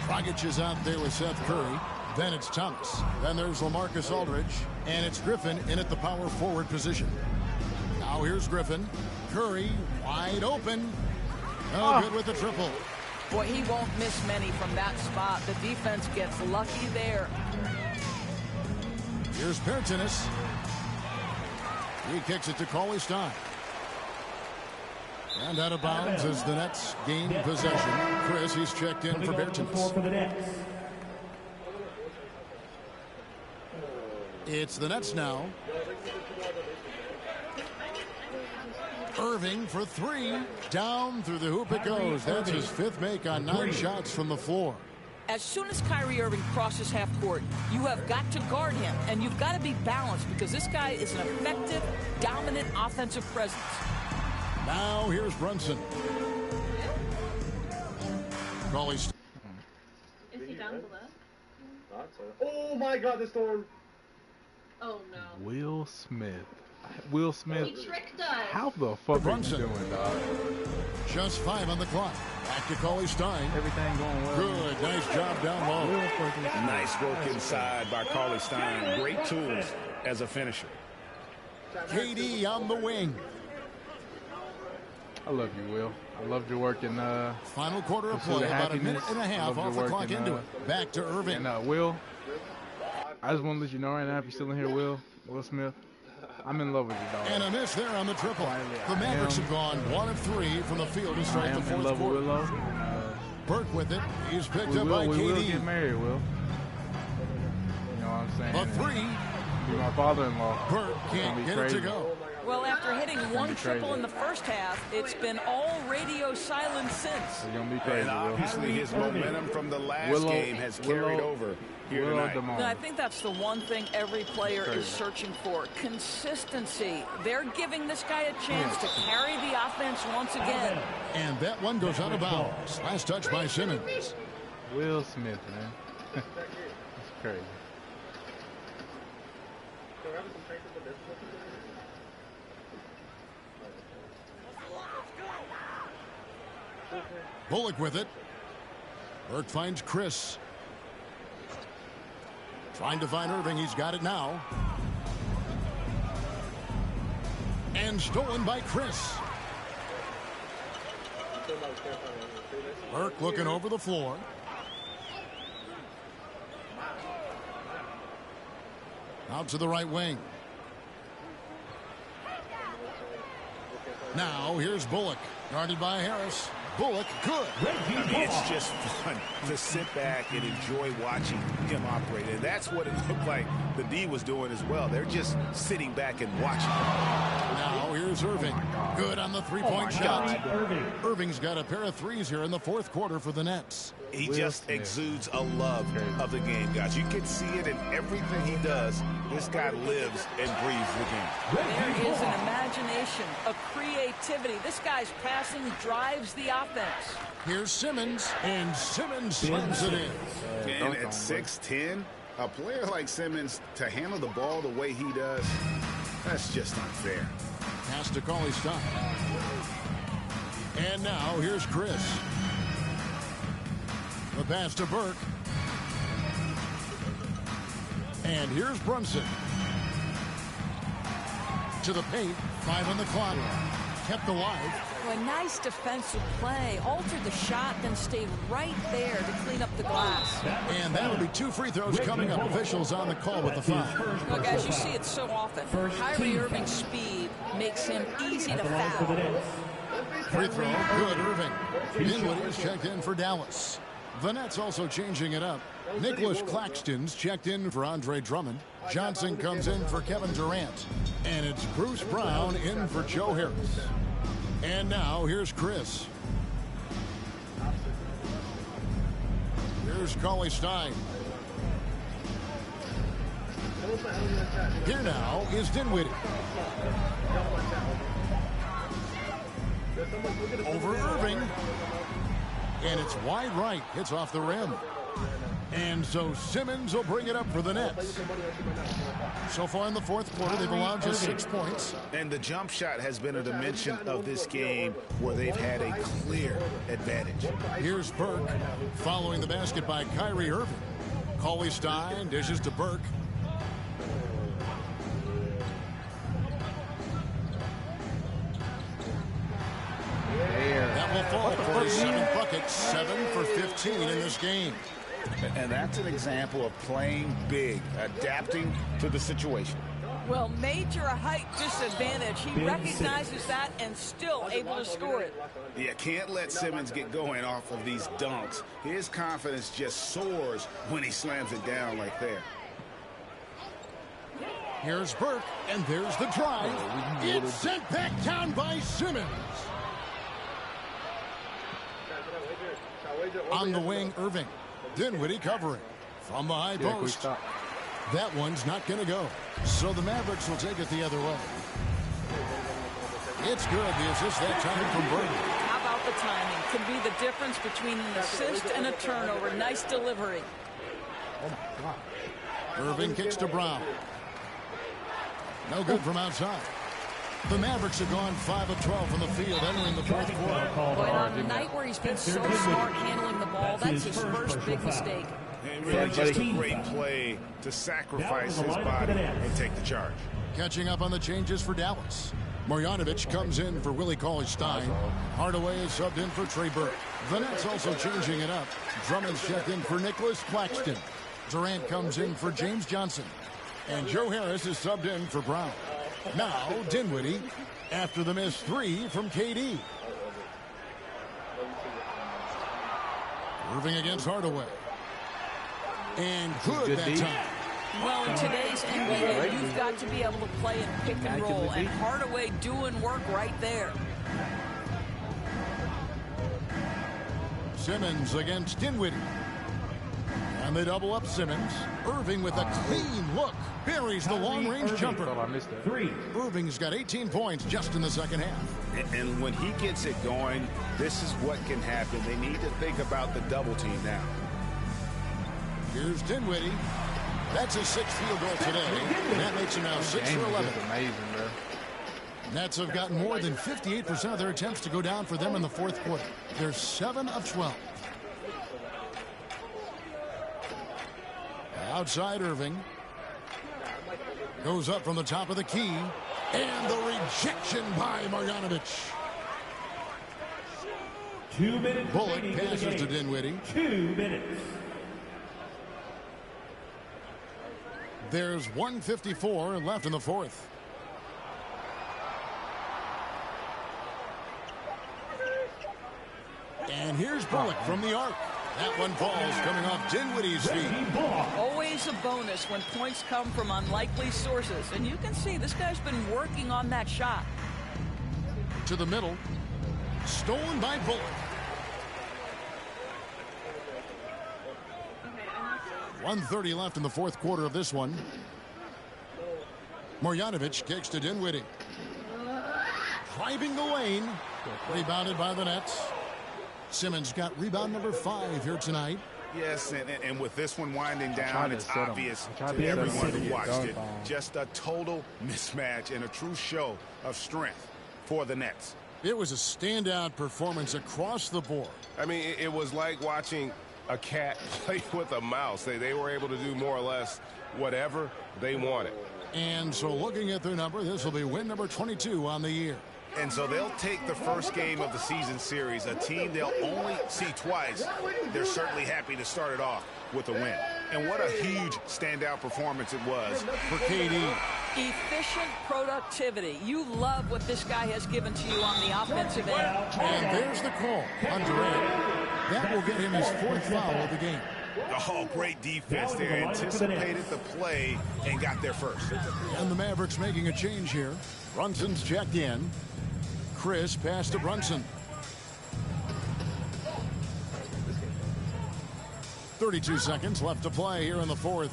Dragic is out there with Seth Curry. Then it's Thomas. Then there's LaMarcus Aldridge. And it's Griffin in at the power forward position. Now here's Griffin. Curry wide open. No good with the triple. Boy, he won't miss many from that spot. The defense gets lucky there. Here's Pertinis. He kicks it to Cauley Stein. And out of bounds as the Nets gain possession. Chris, he's checked in for Pertinis. It's the Nets now. Irving for three. Down through the hoop it goes. That's his fifth make on 9 shots from the floor. As soon as Kyrie Irving crosses half court, you have got to guard him, and you've got to be balanced because this guy is an effective, dominant offensive presence. Now here's Brunson. Cauley. Is he down below? Oh my God, the storm. Oh no. Will Smith. Will Smith. He tricked us. How the fuck are you doing, dog? Just 5 on the clock. Back to Cauley Stein. Everything going well. Good. Nice job down low. Nice work inside by Cauley Stein. Great tools as a finisher. KD on the wing. I love you, Will. I loved your work in final quarter of play. About a minute and a half off the clock into it. Back to Irving. And Will, I just want to let you know right now, if you're still in here, Will Smith, I'm in love with you, dog. And a miss there on the triple. The Mavericks have gone 1 of 3 from the field to start the fourth quarter. With Burke with it. He's picked up by KD. We will get married, Will. You know what I'm saying? A three. Be my father-in-law. Burke can't get it to go. Well, after hitting 1 triple in the first half, it's been all radio silence since. It's gonna be crazy, and obviously his momentum from the last game has carried over here tonight. And I think that's the one thing every player is searching for. Consistency. They're giving this guy a chance to carry the offense once again. And that one goes out of bounds. Last touch by Simmons. Will Smith, man. It's crazy. Bullock with it. Burke finds Chris. Trying to find Irving. He's got it now. And stolen by Chris. Burke looking over the floor. Out to the right wing. Now here's Bullock. Guarded by Harris. Bullock, good. It's just fun to sit back and enjoy watching him operate. And that's what it looked like the D was doing as well. They're just sitting back and watching. Now here's Irving. Good on the three-point shot. Irving's got a pair of threes here in the fourth quarter for the Nets. He just exudes a love of the game, guys. You can see it in everything he does. This guy lives and breathes the game. There is an imagination, a creativity. This guy's passing drives the offense. Here's Simmons, and Simmons slams it in. And at 6'10", a player like Simmons, to handle the ball the way he does, that's just unfair. Pass to Cauley-Stein. And now here's Chris. The pass to Burke. And here's Brunson. To the paint. 5 on the clock. Kept alive. Well, a nice defensive play. Altered the shot, then stayed right there to clean up the glass. And that will be 2 free throws coming up. Officials on the call with the foul. Look, as you see it so often, Kyrie Irving's speed makes him easy to foul. Free throw, good, Irving. Dinwiddie's checked in for Dallas. The Nets also changing it up. Nicholas Claxton's checked in for Andre Drummond. Johnson comes in for Kevin Durant. And it's Bruce Brown in for Joe Harris. And now here's Chris. Here's Cauley-Stein. Here now is Dinwiddie. Over Irving. And it's wide right. Hits off the rim. And so Simmons will bring it up for the Nets. So far in the fourth quarter, they've allowed just 6 points. And the jump shot has been a dimension of this game where they've had a clear advantage. Here's Burke following the basket by Kyrie Irving. Cauley-Stein dishes to Burke. That will fall for his 7th bucket. 7 for 15 in this game. And that's an example of playing big, adapting to the situation. Well, major height disadvantage. He recognizes that and still able to score it. Yeah, can't let Simmons get going off of these dunks. His confidence just soars when he slams it down like that. Here's Burke, and there's the drive. It's sent back down by Simmons. On the wing, Irving. Dinwiddie covering from the high post. That one's not going to go. So the Mavericks will take it the other way. It's good. The assist that time from Burke. How about the timing? Could be the difference between an assist and a turnover. Nice delivery. Oh my God. Irving kicks to Brown. No good from outside. The Mavericks have gone 5 of 12 from the field entering the fourth quarter. But on a night where he's been so smart handling the ball, that's his first big mistake. And really just a great play to sacrifice his body and take the charge. Catching up on the changes for Dallas. Marjanovic comes in for Willie Cauley-Stein. Hardaway is subbed in for Trey Burke. The Nets also changing it up. Drummond's checked in for Nicholas Claxton. Durant comes in for James Johnson. And Joe Harris is subbed in for Brown. Now, Dinwiddie, after the missed 3 from KD. Irving against Hardaway. And good that time. Well, in today's NBA, you've got to be able to play in pick and roll, and Hardaway doing work right there. Simmons against Dinwiddie. And they double up Simmons. Irving with a clean look. Buries the long-range jumper. Irving's got 18 points just in the second half. And when he gets it going, this is what can happen. They need to think about the double team now. Here's Dinwiddie. That's his 6th field goal today. And that makes him now 6 for 11. Amazing, bro. Nets have gotten more than 58% of their attempts to go down for them in the fourth quarter. They're 7 of 12. Outside Irving. Goes up from the top of the key. And the rejection by Marjanovic. 2 minutes. Bullock passes to Dinwiddie. 2 minutes. There's 1:54 left in the fourth. And here's Bullock from the arc. That one falls coming off Dinwiddie's feet. Always a bonus when points come from unlikely sources. And you can see this guy's been working on that shot. To the middle. Stolen by Bullock. 1:30 left in the fourth quarter of this one. Marjanovic kicks to Dinwiddie. Driving the lane. Rebounded by the Nets. Simmons got rebound number 5 here tonight. Yes, and with this one winding down, it's obvious to everyone who watched it. Just a total mismatch and a true show of strength for the Nets. It was a standout performance across the board. I mean, it was like watching a cat play with a mouse. They were able to do more or less whatever they wanted. And so looking at their number, this will be win number 22 on the year. And so they'll take the first game of the season series, a team they'll only see twice. They're certainly happy to start it off with a win. And what a huge standout performance it was for KD. Efficient productivity. You love what this guy has given to you on the offensive end. And there's the call on Durant. That will get him his 4th foul of the game. Oh, great defense there. Anticipated the play and got there first. And the Mavericks making a change here. Brunson's checked in. Chris passed to Brunson. 32 seconds left to play here in the 4th.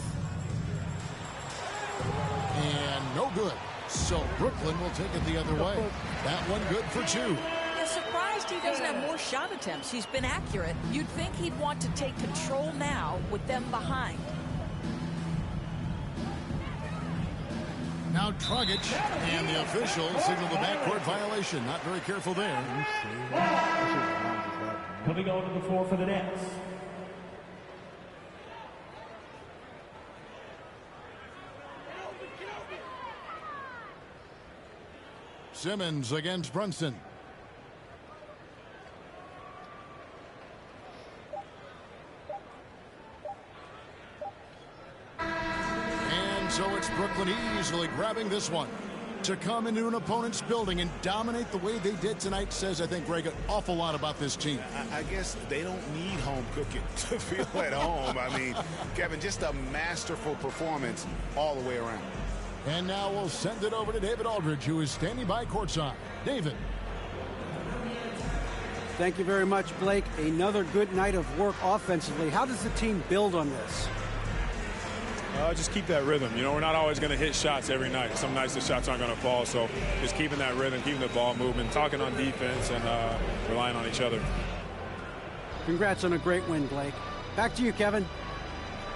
And no good. So Brooklyn will take it the other way. That one good for 2. Surprised he doesn't have more shot attempts. He's been accurate. You'd think he'd want to take control now with them behind. Now Dragic, and the official signaled the backcourt violation. Not very careful there. Coming on to the floor for the Nets. Simmons against Brunson. So it's Brooklyn easily grabbing this one. To come into an opponent's building and dominate the way they did tonight says, I think, Greg, an awful lot about this team. I guess they don't need home cooking to feel at home. I mean, Kevin, just a masterful performance all the way around. And now we'll send it over to David Aldridge, who is standing by courtside. David. Thank you very much, Blake. Another good night of work offensively. How does the team build on this? Just keep that rhythm. You know, we're not always going to hit shots every night. Some nights the shots aren't going to fall. So just keeping that rhythm, keeping the ball moving, talking on defense, and relying on each other. Congrats on a great win, Blake. Back to you, Kevin.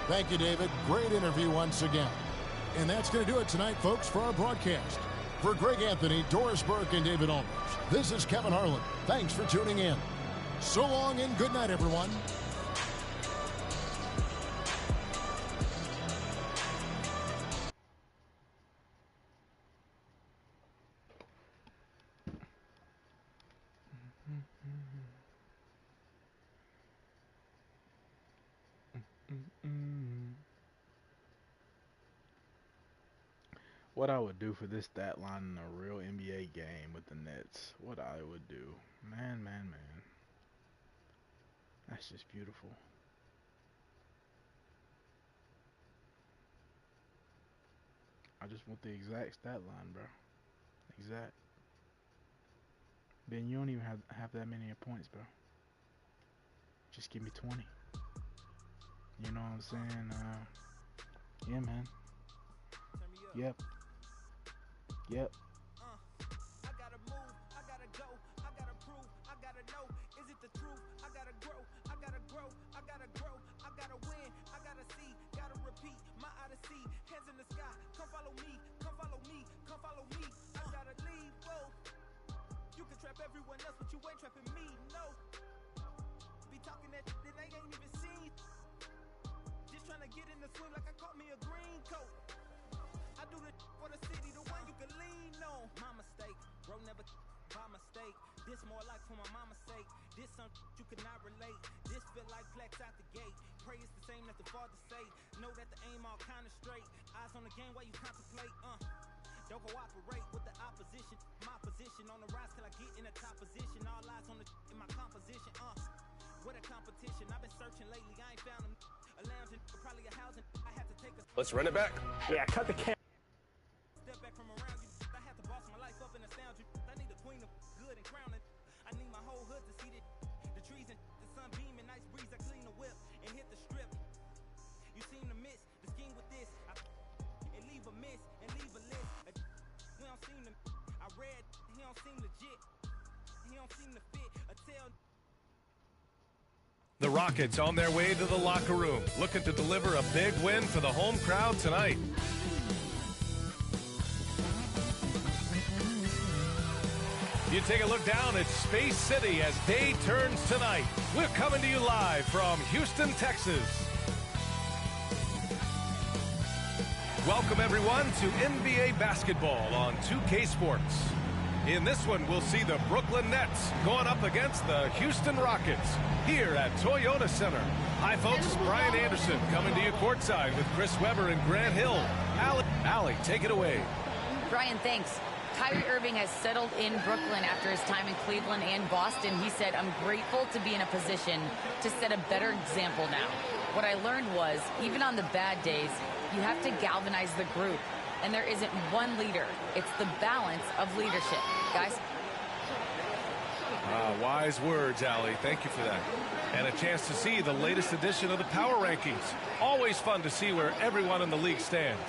Thank you, David. Great interview once again. And that's going to do it tonight, folks, for our broadcast. For Greg Anthony, Doris Burke, and David Aldridge, this is Kevin Harlan. Thanks for tuning in. So long and good night, everyone. What I would do for this stat line in a real NBA game with the Nets. What I would do. Man. That's just beautiful. I just want the exact stat line, bro. Exact. Ben, you don't even have that many points, bro. Just give me 20. You know what I'm saying? Yeah, man. Yep. I gotta move, I gotta go, I gotta prove, I gotta know, is it the truth? I gotta grow, I gotta grow, I gotta grow, I gotta win, I gotta see, gotta repeat, my odyssey, hands in the sky, come follow me, come follow me, come follow me, I gotta leave, whoa. You can trap everyone else, but you ain't trapping me, no. Be talking that they ain't even seen. Just trying to get in the swim like I caught me a green coat. I do the for the city, the one you can lean on. My mistake, bro, never by mistake. This more like for my mama's sake. This something you could not relate. This feel like flex out the gate. Pray it's the same that the father say. Know that the aim all kind of straight. Eyes on the game while you contemplate. Don't cooperate with the opposition. My position on the rise till I get in the top position. All eyes on the in my composition. What a competition. I've been searching lately. I ain't found them. A lounge and probably a housing. I had to take a. Let's run it back. Yeah, cut the camera. Step back from around you. I had to boss my life up and astound you. I need a queen of good and crowning. I need my whole hood to see it. The trees and the sun beaming, nice breeze. I clean the whip and hit the strip. You seem to miss the scheme with this. And leave a miss and leave a list. We don't seem to. I read he don't seem legit. He don't seem to fit. A tell. The Rockets on their way to the locker room, looking to deliver a big win for the home crowd tonight. You take a look down at Space City as day turns tonight. We're coming to you live from Houston, Texas. Welcome everyone to NBA basketball on 2K Sports. In this one, we'll see the Brooklyn Nets going up against the Houston Rockets here at Toyota Center. Hi folks, Brian Anderson coming to you courtside with Chris Webber and Grant Hill. Allie, take it away. Brian, thanks. Kyrie Irving has settled in Brooklyn after his time in Cleveland and Boston. He said, "I'm grateful to be in a position to set a better example now. What I learned was, even on the bad days, you have to galvanize the group. And there isn't one leader. It's the balance of leadership." Guys? Wise words, Allie. Thank you for that. And a chance to see the latest edition of the Power Rankings. Always fun to see where everyone in the league stands.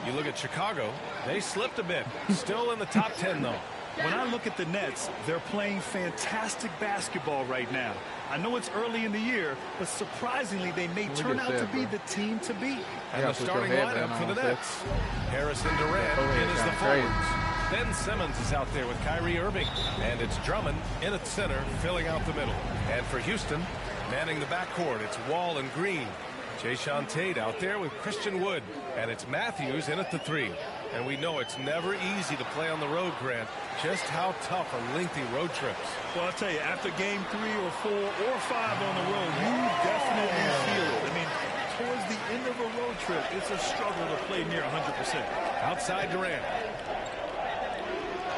You look at Chicago, they slipped a bit. Still in the top 10, though. When I look at the Nets, they're playing fantastic basketball right now. I know it's early in the year, but surprisingly, they may turn out to be the team to beat. And the starting lineup for the Nets. Harrison Durant in as the forwards. Ben Simmons is out there with Kyrie Irving. And it's Drummond in at center, filling out the middle. And for Houston, manning the backcourt, it's Wall and Green. Jayshawn Tate out there with Christian Wood. And it's Matthews in at the 3. And we know it's never easy to play on the road, Grant. Just how tough are lengthy road trips? Well, I'll tell you, after game 3 or 4 or 5 on the road, you definitely feel it. I mean, towards the end of a road trip, it's a struggle to play near 100%. Outside Durant.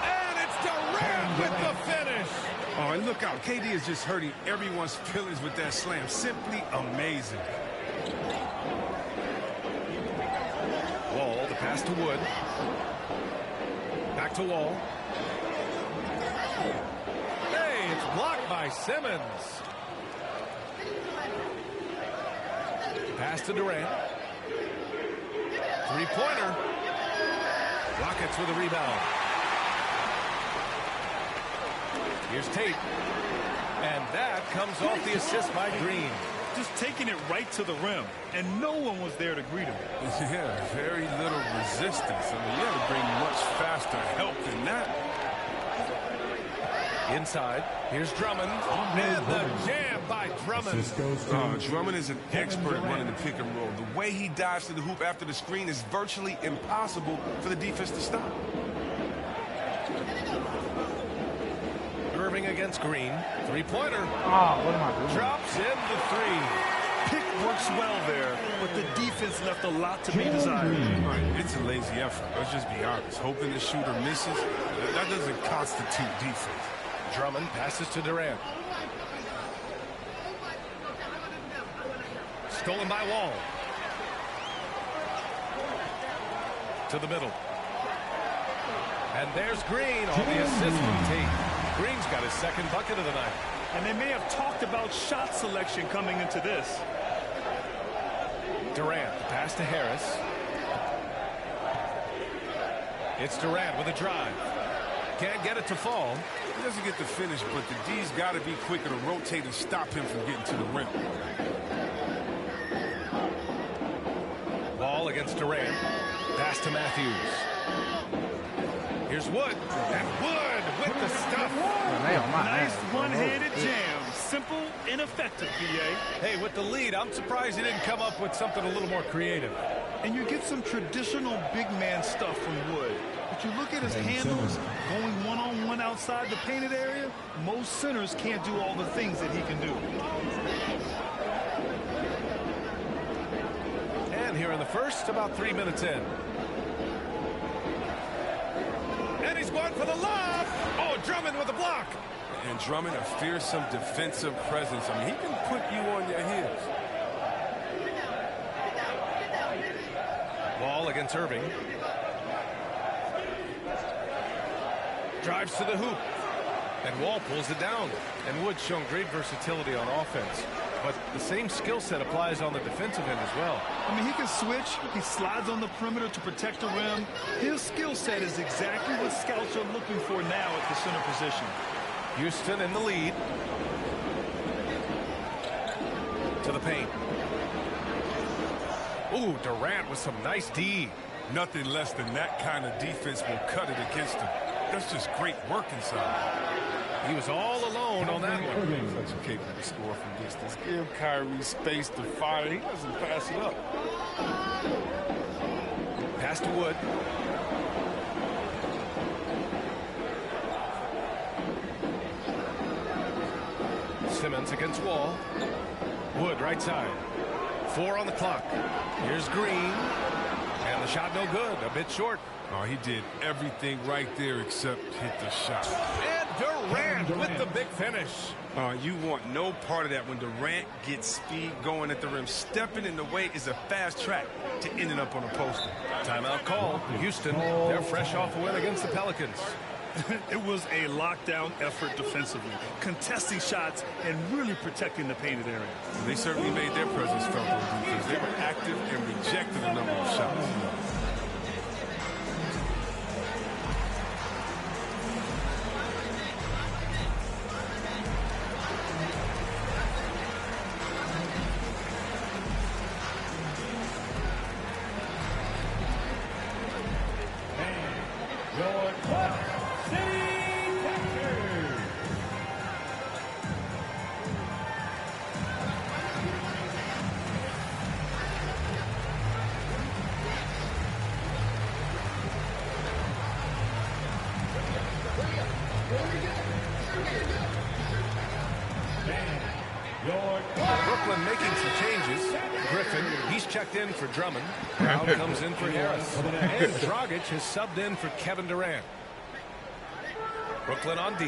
And it's Durant with the finish. Oh, and look out. KD is just hurting everyone's feelings with that slam. Simply amazing. Wall, the pass to Wood. Back to Wall. Hey, it's blocked by Simmons. Pass to Durant. Three-pointer. Rockets with a rebound. Here's Tate. And that comes off the assist by Green. Just taking it right to the rim, and no one was there to greet him. Yeah, very little resistance. I mean, you have to bring much faster help than that. Inside, here's Drummond, and the jam by Drummond. Drummond is an expert at running the pick and roll. The way he dives to the hoop after the screen is virtually impossible for the defense to stop. Irving against Green. Three-pointer. Oh, what am I doing? Drops in the 3. Pick works well there, but the defense left a lot to be desired. Right, it's a lazy effort. Let's just be honest. Hoping the shooter misses, that doesn't constitute defense. Drummond passes to Durant. Stolen by Wall. To the middle. And there's Green on the assist from Tate. Green's got his second bucket of the night. And they may have talked about shot selection coming into this. Durant, the pass to Harris. It's Durant with a drive. Can't get it to fall. He doesn't get the finish, but the D's got to be quicker to rotate and stop him from getting to the rim. Ball against Durant. Pass to Matthews. Here's Wood. And Wood with the stuff. Nice one-handed jam. Simple and effective, BA. Hey, with the lead, I'm surprised he didn't come up with something a little more creative. And you get some traditional big man stuff from Wood. But you look at his handles, going one-on-one outside the painted area, most centers can't do all the things that he can do. And here in the first, about 3 minutes in. And he's going for the lob. Oh, Drummond with the block. And Drummond, a fearsome defensive presence. I mean, he can put you on your heels. Ball against Irving. Drives to the hoop. And Wall pulls it down. And Wood's shown great versatility on offense. But the same skill set applies on the defensive end as well. I mean, he can switch. He slides on the perimeter to protect the rim. His skill set is exactly what scouts are looking for now at the center position. Houston in the lead. paint. Ooh, Durant with some nice D. Nothing less than that kind of defense will cut it against him. That's just great work inside. He was all alone on that one. Such a capable scorer from distance. Give Kyrie space to fire. He doesn't pass it up. Pass to Wood. Simmons against Wall. Wood right side. 4 on the clock. Here's Green. And the shot no good. A bit short. Oh, he did everything right there except hit the shot. And Durant with the big finish. You want no part of that when Durant gets speed going at the rim. Stepping in the way is a fast track to ending up on a poster. Timeout call. Houston, they're fresh off a win against the Pelicans. It was a lockdown effort defensively, contesting shots and really protecting the painted area. They certainly made their presence felt on defense. They were active and rejected a number of shots. Brooklyn making some changes. Griffin, he's checked in for Drummond. Brown comes in for Harris. And Dragic has subbed in for Kevin Durant. Brooklyn on D.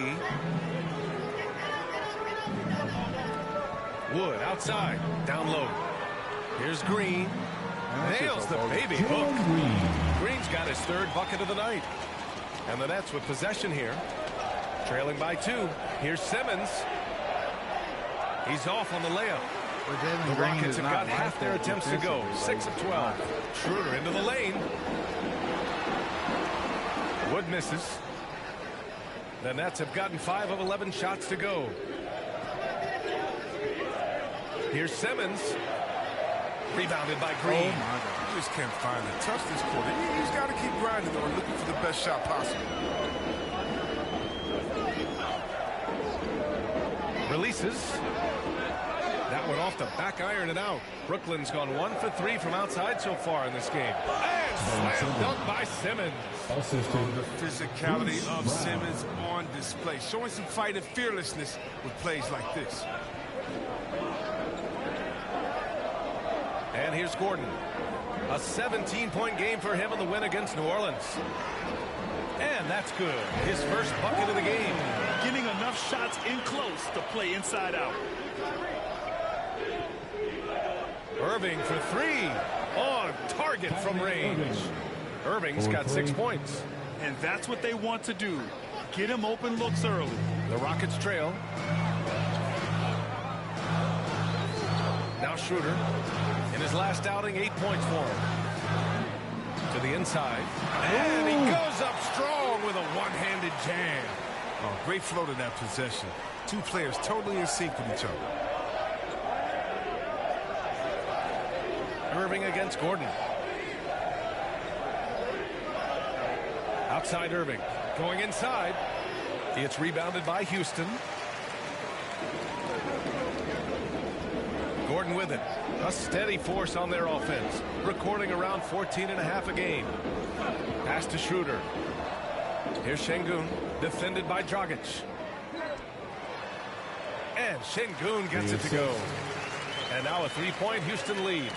Wood outside, down low. Here's Green. Nails the baby hook. Green's got his 3rd bucket of the night. And the Nets with possession here. Trailing by 2. Here's Simmons. He's off on the layup. The Rockets have got half their attempts to go. 6 of 12. Schroeder into the lane. Wood misses. The Nets have gotten 5 of 11 shots to go. Here's Simmons. Rebounded by Green. Oh my God. You just can't find a touch this quarter. He's got to keep grinding or looking for the best shot possible. Releases. That one off the back iron and out. Brooklyn's gone 1 for 3 from outside so far in this game. And slam dunk by Simmons. The physicality of Simmons on display. Showing some fight and fearlessness with plays like this. And here's Gordon. A 17-point game for him in the win against New Orleans. And that's good. His first bucket of the game. Getting enough shots in close to play inside out. Irving for 3. On target from range. Irving's got 6 points. And that's what they want to do. Get him open looks early. The Rockets trail. Now Schroeder. In his last outing, 8 points for him. To the inside. And he goes up strong with a one-handed jam. Oh, great flow to that possession. 2 players totally in sync with each other. Irving against Gordon. Outside Irving. Going inside. It's rebounded by Houston. Gordon with it. A steady force on their offense. Recording around 14.5 a game. Pass to Schroeder. Here's Şengün. Defended by Dragic. And Şengün gets it to go. And now a 3-point Houston lead.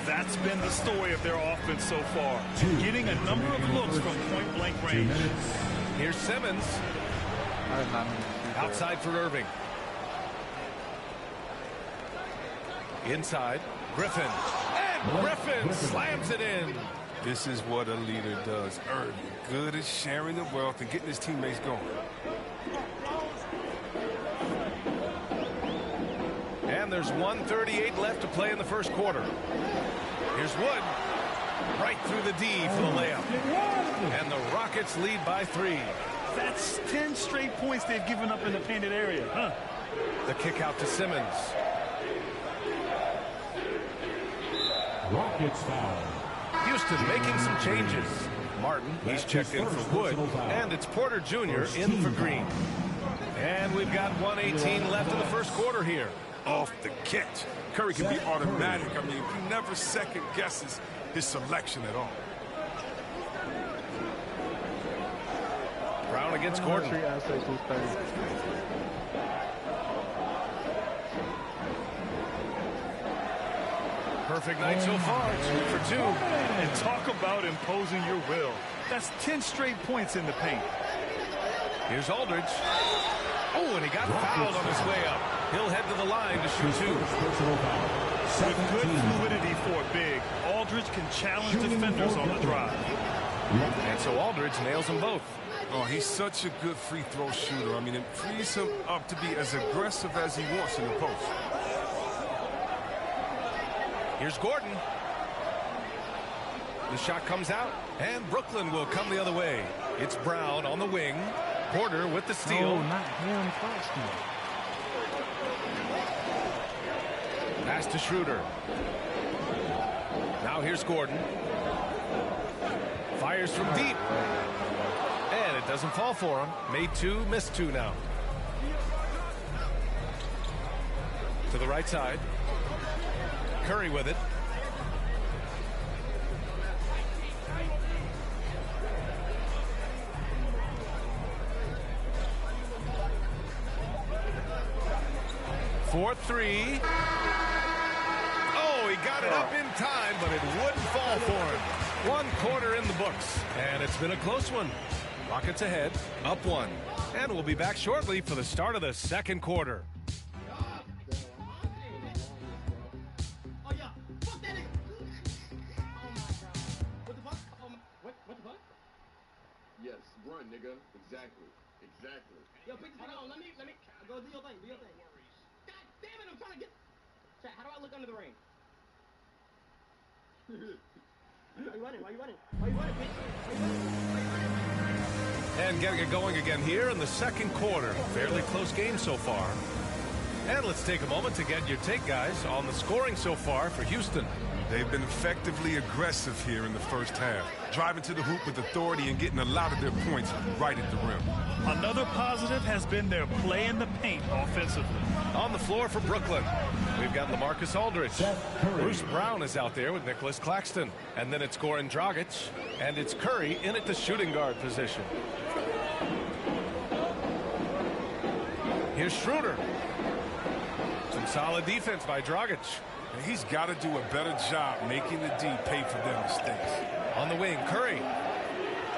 That's been the story of their offense so far. Getting a number of looks from point-blank range. Here's Simmons. Outside for Irving. Inside, Griffin. And Griffin slams it in. This is what a leader does. Irving, good at sharing the wealth and getting his teammates going. And there's 1:38 left to play in the first quarter. Here's Wood. Right through the D for the layup. And the Rockets lead by 3. That's 10 straight points they've given up in the painted area, huh? The kick out to Simmons. gets fouled. Houston making some changes. Martin, he's checked in for Wood, and it's Porter Jr. in for Green. And we've got 1:18 left in the first quarter here. Off the catch. Curry can be automatic. I mean, he never second guesses his selection at all. Brown against Gordon. Perfect night so far. 2 for 2. And talk about imposing your will. That's 10 straight points in the paint. Here's Aldridge. Oh, and he got fouled on his way up. He'll head to the line to shoot 2. With good fluidity for a big, Aldridge can challenge defenders on the drive. And so Aldridge nails them both. Oh, he's such a good free throw shooter. I mean, it frees him up to be as aggressive as he wants in the post. Here's Gordon. The shot comes out, and Brooklyn will come the other way. It's Brown on the wing. Porter with the steal. Oh, not him. Pass to Schroeder. Now here's Gordon. Fires from deep. And it doesn't fall for him. Made 2, missed 2 now. To the right side. Curry with it. For 3. Oh, he got it up in time, but it wouldn't fall for him. 1 quarter in the books, and it's been a close one. Rockets ahead, up 1. And we'll be back shortly for the start of the second quarter. Yes, run, nigga. Exactly. Yo, pick this on. Let me go do your thing. God damn it, I'm trying to get. Chat, how do I look under the ring? Why you running, bitch? And getting it going again here in the second quarter. Fairly close game so far. And let's take a moment to get your take, guys, on the scoring so far for Houston. They've been effectively aggressive here in the first half, driving to the hoop with authority and getting a lot of their points right at the rim. Another positive has been their play in the paint offensively. On the floor for Brooklyn, we've got LaMarcus Aldridge. Bruce Brown is out there with Nicholas Claxton. And then it's Goran Dragic. And it's Curry in at the shooting guard position. Here's Schroeder. Some solid defense by Dragic. And he's got to do a better job making the D pay for their mistakes. On the wing, Curry.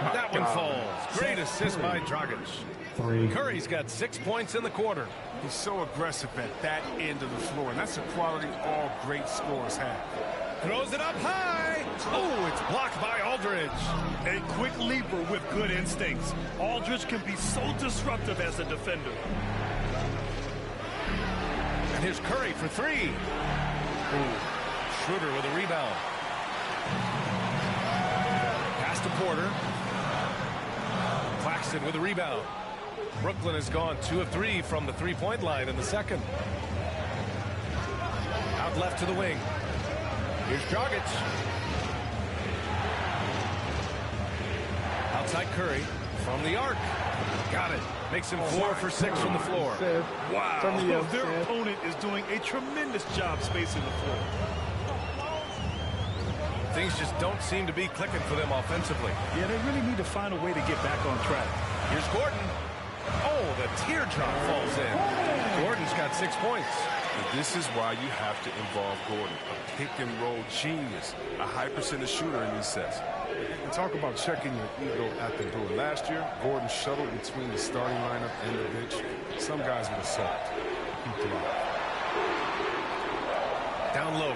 That one falls. Great assist by Dragic. Curry's got 6 points in the quarter. He's so aggressive at that end of the floor, and that's a quality all great scorers have. Throws it up high. Oh, it's blocked by Aldridge. A quick leaper with good instincts. Aldridge can be so disruptive as a defender. And here's Curry for 3. Ooh. Schroeder with a rebound. Pass to Porter. Claxton with a rebound. Brooklyn has gone 2 of 3 from the three-point line in the second. Out left to the wing. Here's Dragic. Outside Curry from the arc. Got it. Makes him 4 for 6 from the floor. Wow. Their opponent is doing a tremendous job spacing the floor. Things just don't seem to be clicking for them offensively. Yeah, they really need to find a way to get back on track. Here's Gordon. Oh, the teardrop falls in. Gordon's got 6 points. And this is why you have to involve Gordon. A pick-and-roll genius. A high percentage shooter in these sets. And talk about checking your ego at the door. Last year, Gordon shuttled between the starting lineup and the bench. Some guys would have sulked. He thrived. Down low.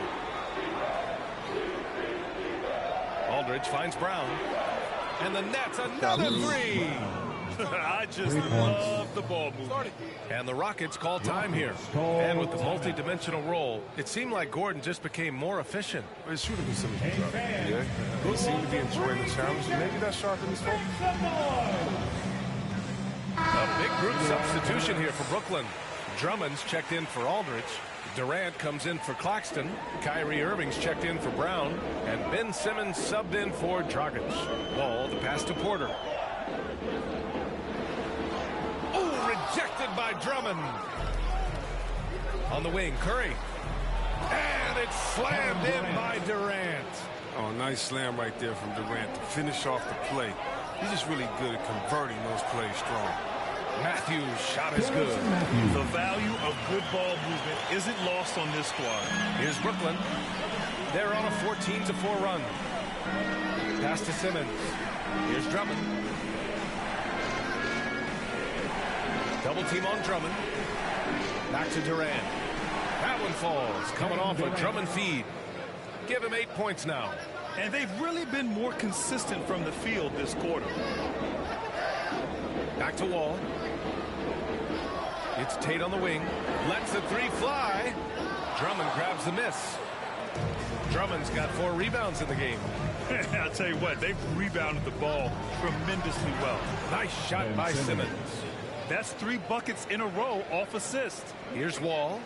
Aldridge finds Brown. And the net's another 3. I just love the ball movement. And the Rockets call time here. And with the multi-dimensional role, it seemed like Gordon just became more efficient. His shooting percentage was up. Yeah. He seemed to be enjoying the challenge. Maybe that sharpened his focus. A big group substitution here for Brooklyn. Drummond's checked in for Aldridge. Durant comes in for Claxton. Kyrie Irving's checked in for Brown. And Ben Simmons subbed in for Dragic. Wall, the pass to Porter. Oh, rejected by Drummond. On the wing, Curry. And it's slammed in by Durant. Oh, nice slam right there from Durant to finish off the play. He's just really good at converting those plays strong. Matthews' shot is good. The value of good ball movement isn't lost on this squad. Here's Brooklyn. They're on a 14-4 run. Pass to Simmons. Here's Drummond. Double team on Drummond. Back to Durant. That one falls. Coming off a Drummond feed. Give him 8 points now. And they've really been more consistent from the field this quarter. Back to Wall. It's Tate on the wing. Lets the three fly. Drummond grabs the miss. Drummond's got 4 rebounds in the game. I'll tell you what, they've rebounded the ball tremendously well. Nice shot by Simmons. That's 3 buckets in a row off assist. Here's Wall.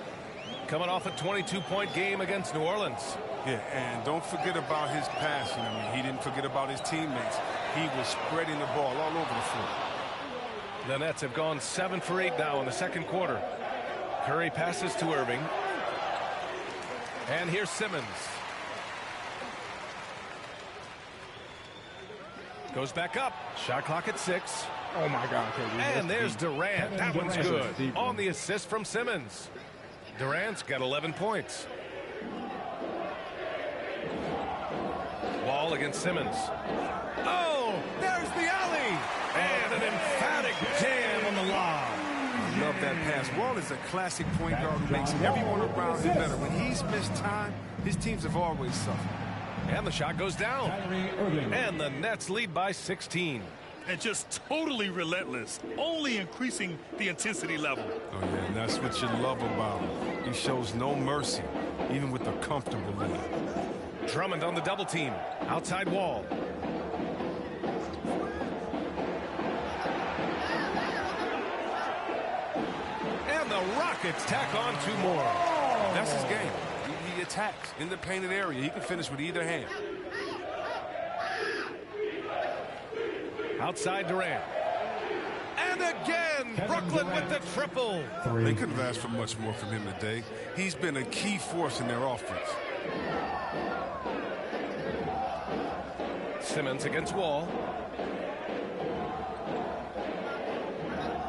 Coming off a 22-point game against New Orleans. Yeah, and don't forget about his passing. I mean, he didn't forget about his teammates. He was spreading the ball all over the floor. The Nets have gone 7 for 8 now in the second quarter. Curry passes to Irving. And here's Simmons. Goes back up. Shot clock at 6. Oh, my God. And there's Durant. That one's good. On the assist from Simmons. Durant's got 11 points. Wall against Simmons. Oh, there's the alley. And an emphatic jam on the lob. Love that pass. Wall is a classic point guard who makes everyone around him better. When he's missed time, his teams have always suffered. And the shot goes down. And the Nets lead by 16. And just totally relentless, only increasing the intensity level. Oh, yeah, and that's what you love about him. He shows no mercy, even with a comfortable lead. Drummond on the double team. Outside Wall. And the Rockets tack on 2 more. That's his game. He attacks in the painted area. He can finish with either hand. Outside Durant. And again, Brooklyn with the triple. They couldn't have asked for much more from him today. He's been a key force in their offense. Simmons against Wall.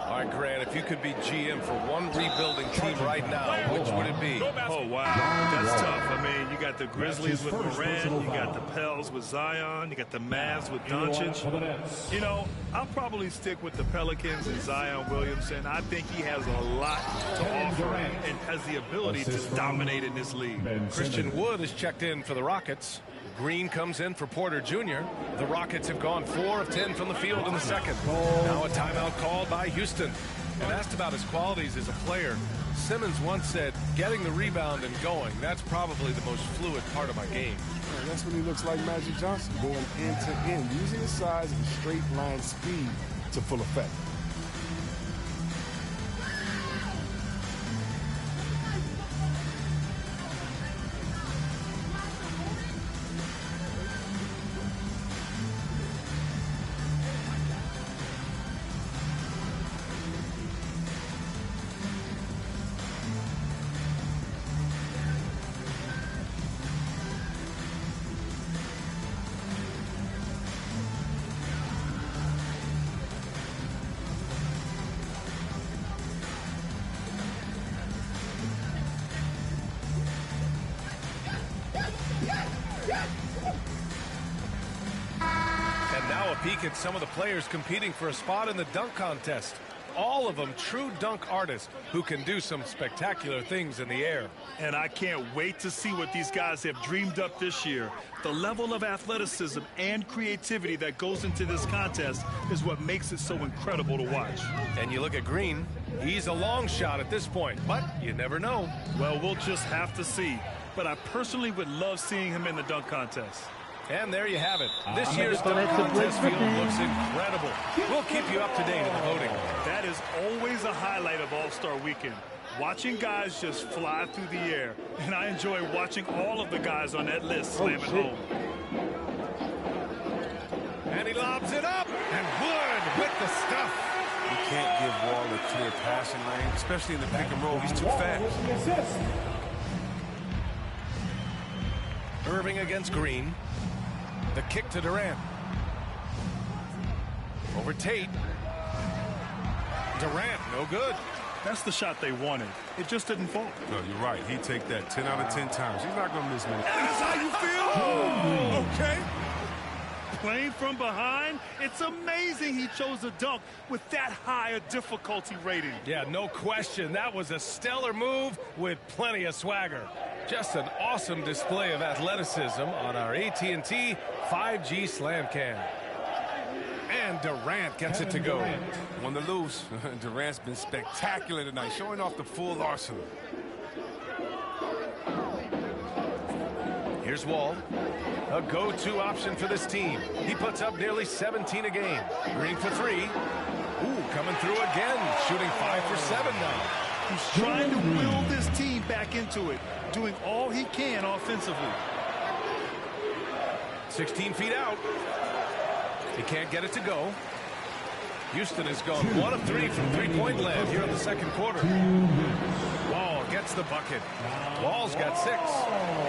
All right, Grant, if you could be GM for one rebuilding team right now, which would it be? Oh, wow. That's tough. I mean, you got the Grizzlies with Morant, you got the Pels with Zion, you got the Mavs with Doncic. You know, I'll probably stick with the Pelicans and Zion Williamson. I think he has a lot to offer and has the ability to dominate in this league. Christian Wood is checked in for the Rockets. Green comes in for Porter Jr. The Rockets have gone 4 of 10 from the field in the second. Now a timeout called by Houston. And asked about his qualities as a player, Simmons once said, getting the rebound and going, that's probably the most fluid part of my game. Yeah, that's when he looks like Magic Johnson, going end to end, using his size and straight line speed to full effect. Peek at some of the players competing for a spot in the dunk contest. All of them true dunk artists who can do some spectacular things in the air. And I can't wait to see what these guys have dreamed up this year. The level of athleticism and creativity that goes into this contest is what makes it so incredible to watch. And you look at Green, he's a long shot at this point, but you never know. Well, we'll just have to see. But I personally would love seeing him in the dunk contest. And there you have it. This year's dunk contest field looks incredible. We'll keep you up to date in the voting. That is always a highlight of All-Star Weekend. Watching guys just fly through the air, and I enjoy watching all of the guys on that list slam it home. And he lobs it up, and Wood with the stuff. You can't give Wall a clear passing lane, especially in the pick and roll. He's too fast. Irving against Green. The kick to Durant. Over Tate. Durant, no good. That's the shot they wanted. It just didn't fall. No, you're right. He'd take that 10 out of 10 times. He's not going to miss many. That's how you feel? Oh, okay. Playing from behind, it's amazing he chose a dunk with that high a difficulty rating. Yeah, no question. That was a stellar move with plenty of swagger. Just an awesome display of athleticism on our AT&T 5G Slam Cam. And Durant gets it to go. Won the lose. Durant's been spectacular tonight, showing off the full arsenal. Here's Wall. A go-to option for this team. He puts up nearly 17 a game. Green for three. Ooh, coming through again. Shooting 5 for 7 now. He's trying to will this team back into it, doing all he can offensively. 16 feet out. He can't get it to go. Houston has gone 1 of 3 from three-point land here in the second quarter. Wall gets the bucket. Wall's got 6.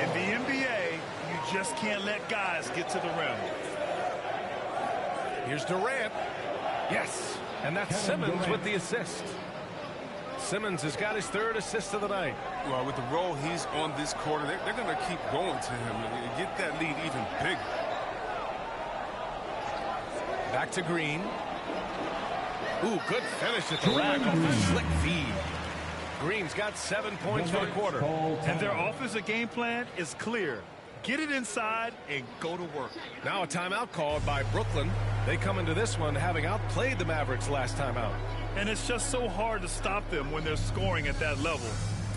In the NBA, you just can't let guys get to the rim. Here's Durant. Yes, and that's Simmons with the assist. Simmons has got his 3rd assist of the night. Well, with the role he's on this quarter, they're going to keep going to him and get that lead even bigger. Back to Green. Ooh, good finish at the rack off the slick feed. Green's got 7 points for the quarter. And their offensive game plan is clear. Get it inside and go to work. Now a timeout called by Brooklyn. They come into this one having outplayed the Mavericks last time out. And it's just so hard to stop them when they're scoring at that level.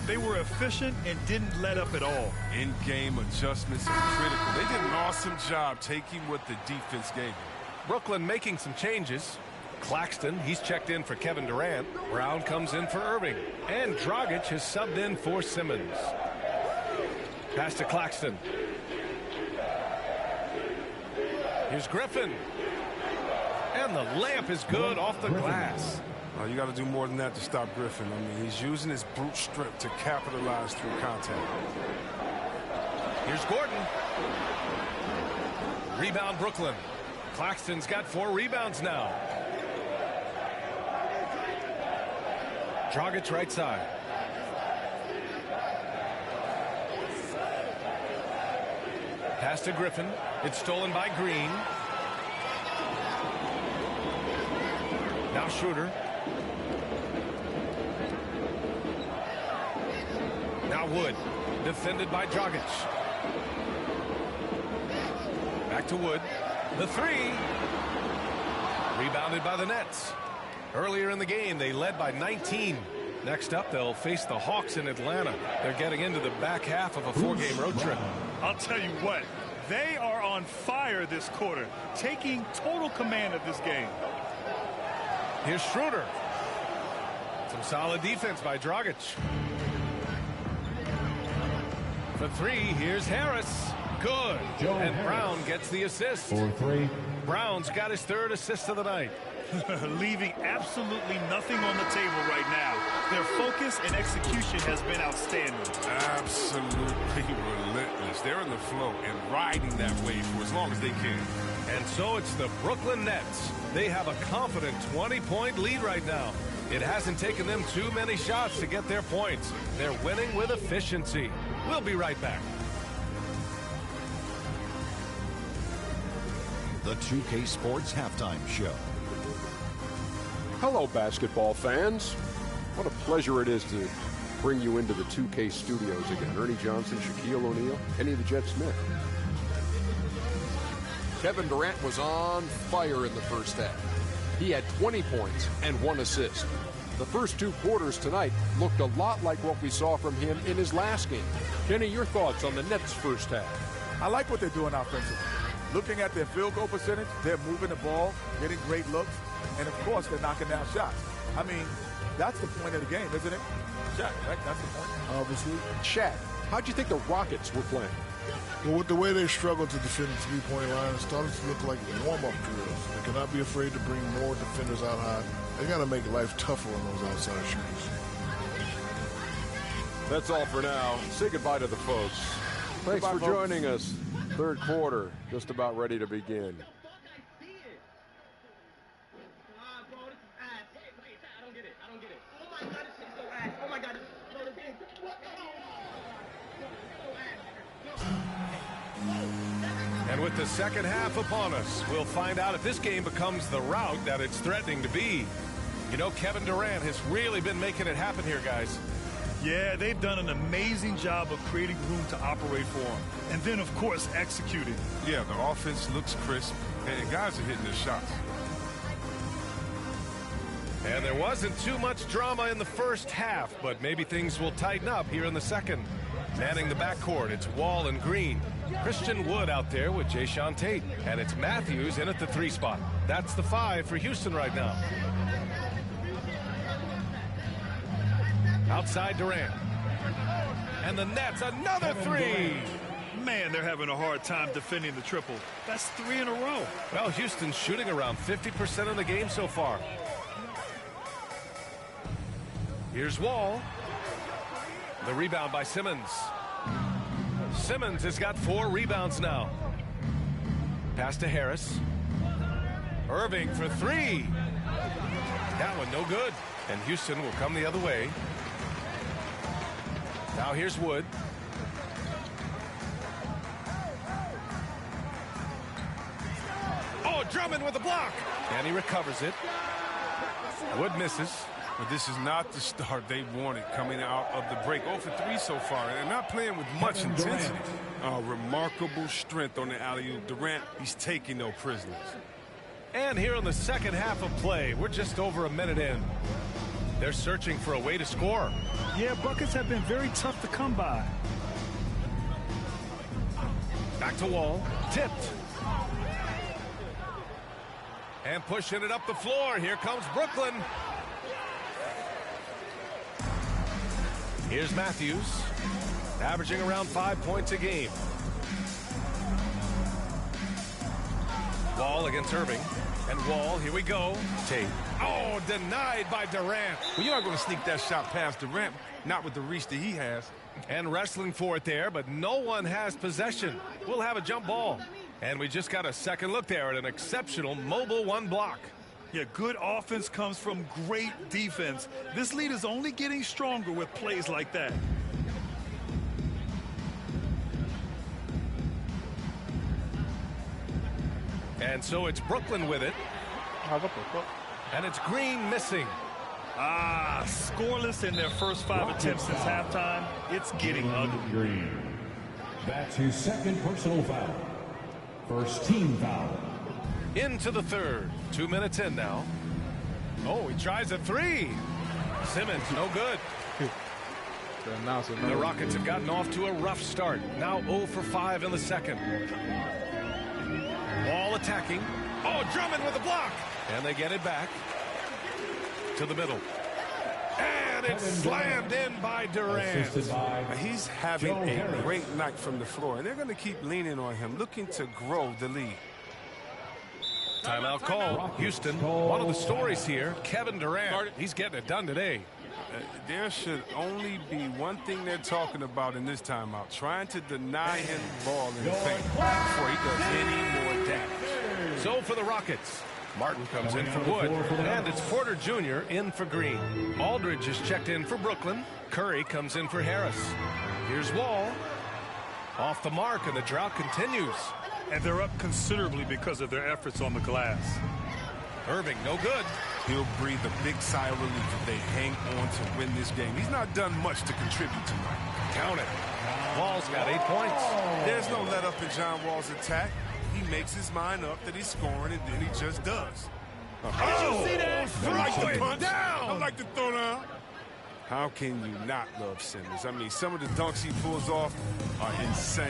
They were efficient and didn't let up at all. In-game adjustments are critical. They did an awesome job taking what the defense gave them. Brooklyn making some changes. Claxton, he's checked in for Kevin Durant. Brown comes in for Irving. And Dragic has subbed in for Simmons. Pass to Claxton. Here's Griffin. And the layup is good off the glass. You got to do more than that to stop Griffin. I mean, he's using his brute strength to capitalize through contact. Here's Gordon. Rebound Brooklyn. Claxton's got 4 rebounds now. Dragic right side. Pass to Griffin. It's stolen by Green. Now Schroeder. Now Wood. Defended by Dragic. Back to Wood. The 3. Rebounded by the Nets. Earlier in the game, they led by 19. Next up, they'll face the Hawks in Atlanta. They're getting into the back half of a 4-game road trip. I'll tell you what, they are on fire this quarter, taking total command of this game. Here's Schroeder. Some solid defense by Dragic. For 3, here's Harris. Good. And Brown gets the assist. 4-3. Brown's got his 3rd assist of the night. Leaving absolutely nothing on the table right now. Their focus and execution has been outstanding. Absolutely relentless. They're in the flow and riding that wave for as long as they can. And so it's the Brooklyn Nets. They have a confident 20-point lead right now. It hasn't taken them too many shots to get their points. They're winning with efficiency. We'll be right back. The 2K Sports Halftime Show. Hello, basketball fans. What a pleasure it is to bring you into the 2K studios again. Ernie Johnson, Shaquille O'Neal, Kenny the Jet Smith. Kevin Durant was on fire in the first half. He had 20 points and 1 assist. The first 2 quarters tonight looked a lot like what we saw from him in his last game. Kenny, your thoughts on the Nets' first half? I like what they're doing offensively. Looking at their field goal percentage, they're moving the ball, getting great looks, and of course they're knocking down shots. I mean, that's the point of the game, isn't it? Shaq, right? That's the point. Obviously. Shaq, how'd you think the Rockets were playing? Well, with the way they struggled to defend the three-point line, it started to look like warm-up drills. They cannot be afraid to bring more defenders out high. They got to make life tougher on those outside shooters. That's all for now. Say goodbye to the folks. Thanks for joining us. Third quarter, just about ready to begin. And with the second half upon us, we'll find out if this game becomes the rout that it's threatening to be. You know, Kevin Durant has really been making it happen here, guys. Yeah, they've done an amazing job of creating room to operate for him. And then, of course, executing. Yeah, the offense looks crisp, and guys are hitting their shots. And there wasn't too much drama in the first half, but maybe things will tighten up here in the second. Manning the backcourt, it's Wall and Green. Christian Wood out there with Jayshawn Tate. And it's Matthews in at the 3 spot. That's the 5 for Houston right now. Outside Durant. And the Nets, another 3. Man, they're having a hard time defending the triple. That's 3 in a row. Well, Houston's shooting around 50% of the game so far. Here's Wall. The rebound by Simmons. Simmons has got 4 rebounds now. Pass to Harris. Irving for 3. That one no good. And Houston will come the other way. Now here's Wood. Oh, Drummond with the block. And he recovers it. Wood misses. But this is not the start they wanted coming out of the break. 0 for 3 so far. They're not playing with much intensity. Remarkable strength on the alley-oop. Durant, he's taking no prisoners. And here in the second half of play, we're just over a minute in. They're searching for a way to score. Yeah, buckets have been very tough to come by. Back to Wall. Tipped. And pushing it up the floor. Here comes Brooklyn. Here's Matthews, averaging around 5 points a game. Wall against Irving. And Wall, here we go. Tate. Oh, denied by Durant. Well, you aren't going to sneak that shot past Durant, not with the reach that he has. And wrestling for it there, but no one has possession. We'll have a jump ball. And we just got a second look there at an exceptional mobile 1 block. Yeah, good offense comes from great defense. This lead is only getting stronger with plays like that. And so it's Brooklyn with it. And it's Green missing. Scoreless in their first 5 attempts since halftime. It's getting ugly. Green. That's his second personal foul. First team foul. Into the third. 2 minutes in now. Oh, he tries a 3. Simmons, no good. The Rockets have gotten off to a rough start. Now 0 for 5 in the second. Wall attacking. Oh, Drummond with the block. And they get it back to the middle. And it's slammed in by Durant. He's having a great night from the floor, and they're going to keep leaning on him, looking to grow the lead. Timeout call. Houston, one of the stories here, Kevin Durant, he's getting it done today. There should only be one thing they're talking about in this timeout, trying to deny him the ball in the paint before he does any more damage. So for the Rockets, Martin comes in for Wood, and it's Porter Jr. in for Green. Aldridge is checked in for Brooklyn. Curry comes in for Harris. Here's Wall. Off the mark, and the drought continues. And they're up considerably because of their efforts on the glass. Irving, no good. He'll breathe a big sigh of relief if they hang on to win this game. He's not done much to contribute tonight. Count it. Wall's got 8 points. There's no let up in John Wall's attack. He makes his mind up that he's scoring, and then he just does. Did you see that? I like to Throw it punch. down. I like to throw down. How can you not love Simmons? I mean, some of the dunks he pulls off are insane.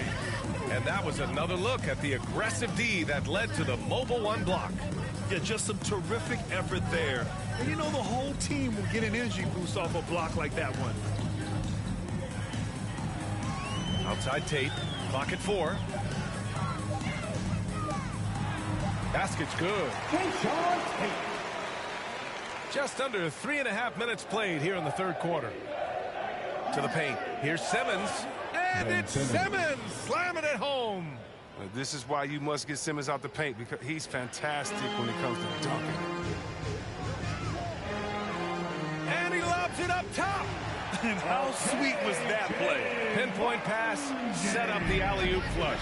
And that was another look at the aggressive D that led to the mobile one block. Yeah, just some terrific effort there. And you know the whole team will get an energy boost off a block like that one. Outside Tate, clock at 4. Basket's good. Just under 3.5 minutes played here in the third quarter. To the paint. Here's Simmons. And it's Simmons slamming it home. This is why you must get Simmons out the paint, because he's fantastic when it comes to dunking. And he lobs it up top. And how sweet was that play? Pinpoint pass, set up the alley-oop flush.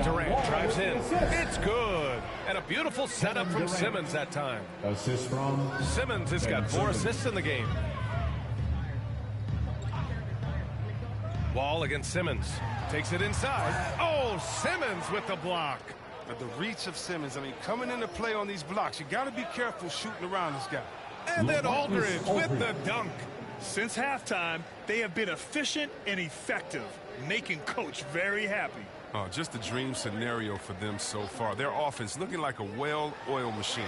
Durant drives in. It's good. And a beautiful setup from Simmons that time. Assist from Simmons has got 4 assists in the game. Wall against Simmons. Takes it inside. Oh, Simmons with the block. But the reach of Simmons, I mean, coming into play on these blocks, you got to be careful shooting around this guy. And then Aldridge with the dunk. Since halftime, they have been efficient and effective, making Coach very happy. Oh, just a dream scenario for them so far. Their offense looking like a well-oiled machine.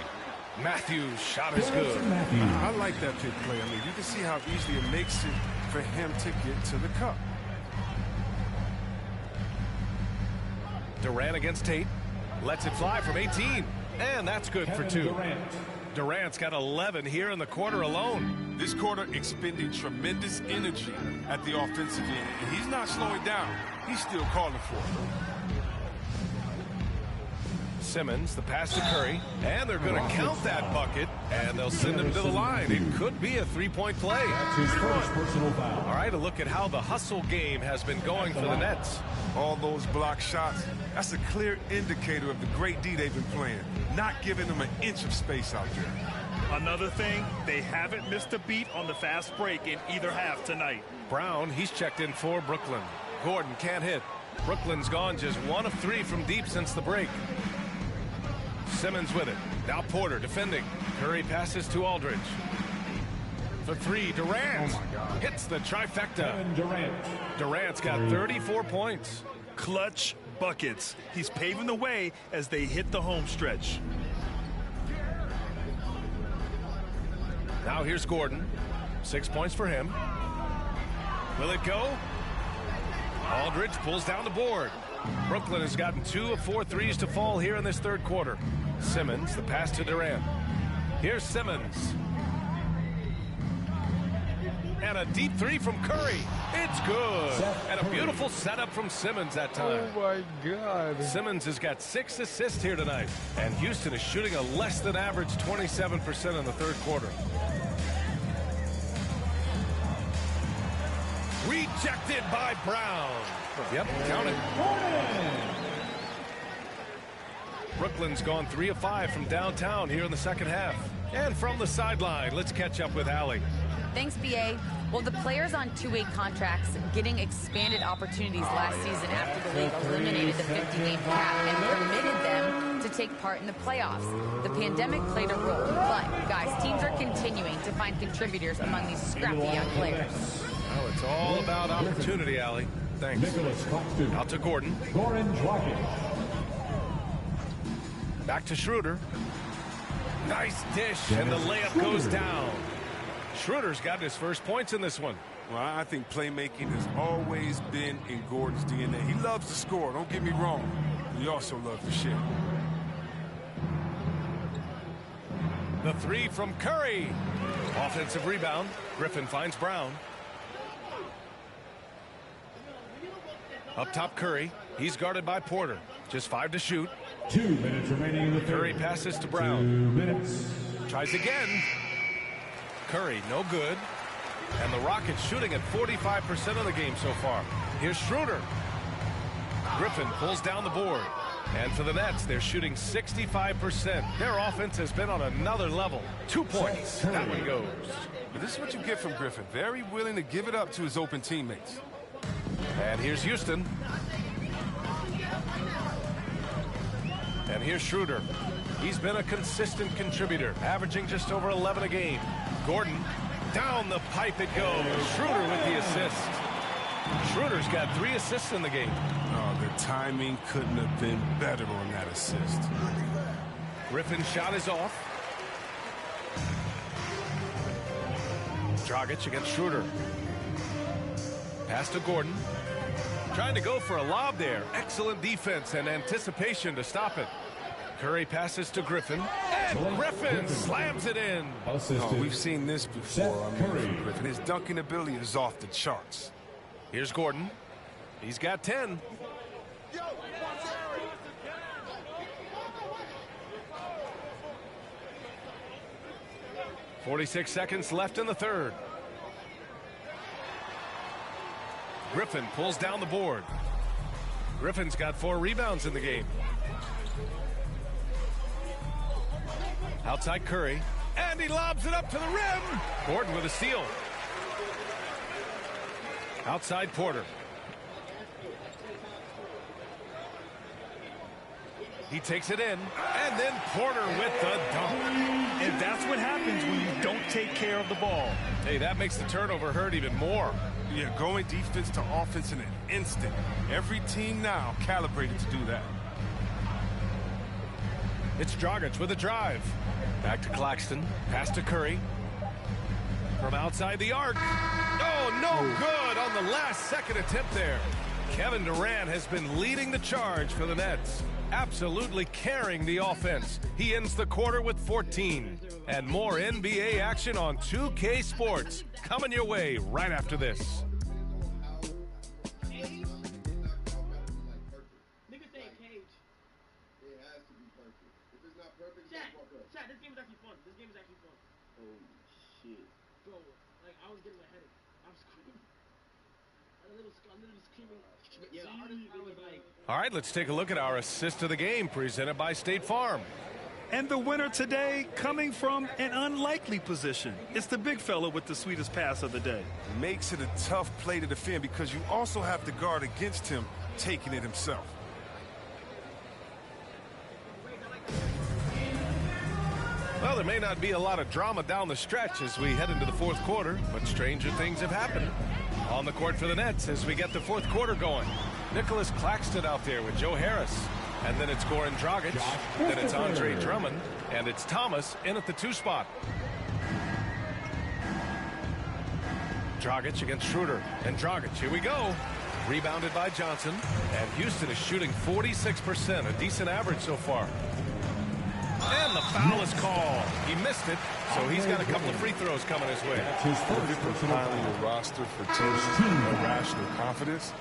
Matthews' shot is good. I like that pick play. I mean, you can see how easily it makes it for him to get to the cup. Durant against Tate. Lets it fly from 18. And that's good for 2. Durant's got 11 here in the quarter alone. This quarter expending tremendous energy at the offensive end. And he's not slowing down. He's still calling for it. Simmons, the pass to Curry. And they're going to count that bucket. And they'll send him to the line. It could be a 3-point play. That's his first personal foul. All right, a look at how the hustle game has been going for the Nets. All those block shots, that's a clear indicator of the great D they've been playing. Not giving them an inch of space out there. Another thing, they haven't missed a beat on the fast break in either half tonight. Brown, he's checked in for Brooklyn. Gordon can't hit. Brooklyn's gone just 1 of 3 from deep since the break. Simmons with it. Now Porter defending. Curry passes to Aldridge. For 3, Durant. Oh, my God. Hits the trifecta. Durant. Durant's got 34 points. Clutch buckets. He's paving the way as they hit the home stretch. Now here's Gordon. 6 points for him. Will it go? Aldridge pulls down the board. Brooklyn has gotten 2 of 4 threes to fall here in this third quarter. Simmons, the pass to Durant. Here's Simmons. And a deep 3 from Curry. It's good. And a beautiful setup from Simmons that time. Oh, my God. Simmons has got 6 assists here tonight. And Houston is shooting a less than average 27% in the third quarter. Rejected by Brown. Yep, count it. Brooklyn's gone 3 of 5 from downtown here in the second half. And from the sideline, let's catch up with Allie. Thanks, BA. Well, the players on two-way contracts getting expanded opportunities last season after the league eliminated the 50-game cap and permitted them to take part in the playoffs. The pandemic played a role, but, guys, teams are continuing to find contributors among these scrappy young players. Well, it's all about opportunity, Allie. Thanks. Out to Gordon. Back to Schroeder. Nice dish, and the layup goes down. Schroeder's got his first points in this one. Well, I think playmaking has always been in Gordon's DNA. He loves to score, don't get me wrong. He also loves to share. The 3 from Curry. Offensive rebound. Griffin finds Brown. Up top, Curry. He's guarded by Porter. Just 5 to shoot. 2 minutes remaining in the third. Curry passes to Brown. 2 minutes. Tries again. Curry, no good. And the Rockets shooting at 45% of the game so far. Here's Schroeder. Griffin pulls down the board. And for the Nets, they're shooting 65%. Their offense has been on another level. 2 points. That one goes. But this is what you get from Griffin. Very willing to give it up to his open teammates. And here's Houston. And here's Schroeder. He's been a consistent contributor, averaging just over 11 a game. Gordon down the pipe it goes. Schroeder with the assist. Schroeder's got 3 assists in the game. Oh, the timing couldn't have been better on that assist. Griffin's shot is off. Dragic against Schroeder. Pass to Gordon. Trying to go for a lob there. Excellent defense and anticipation to stop it. Curry passes to Griffin. And Griffin slams it in. Oh, we've seen this before. Griffin. His dunking ability is off the charts. Here's Gordon. He's got 10. 46 seconds left in the third. Griffin pulls down the board. Griffin's got 4 rebounds in the game. Outside Curry. And he lobs it up to the rim. Gordon with a steal. Outside Porter. He takes it in, and then Porter with the dunk. And that's what happens when you don't take care of the ball. Hey, that makes the turnover hurt even more. Yeah, going defense to offense in an instant. Every team now calibrated to do that. It's Dragic with a drive. Back to Claxton. Pass to Curry. From outside the arc. Oh, no good on the last second attempt there. Kevin Durant has been leading the charge for the Nets. Absolutely carrying the offense. He ends the quarter with 14. And more NBA action on 2K Sports. Coming your way right after this. All right, let's take a look at our assist of the game presented by State Farm. And the winner today coming from an unlikely position. It's the big fella with the sweetest pass of the day. Makes it a tough play to defend because you also have to guard against him taking it himself. Well, there may not be a lot of drama down the stretch as we head into the fourth quarter, but stranger things have happened. On the court for the Nets as we get the fourth quarter going. Nicholas Claxton out there with Joe Harris. And then it's Goran Dragic. Then it's Andre Drummond. And it's Thomas in at the 2 spot. Dragic against Schroeder. And Dragic, here we go. Rebounded by Johnson. And Houston is shooting 46%, a decent average so far. And the foul is called. He missed it, so he's got a couple of free throws coming his way. Piling your roster for teams irrational confidence.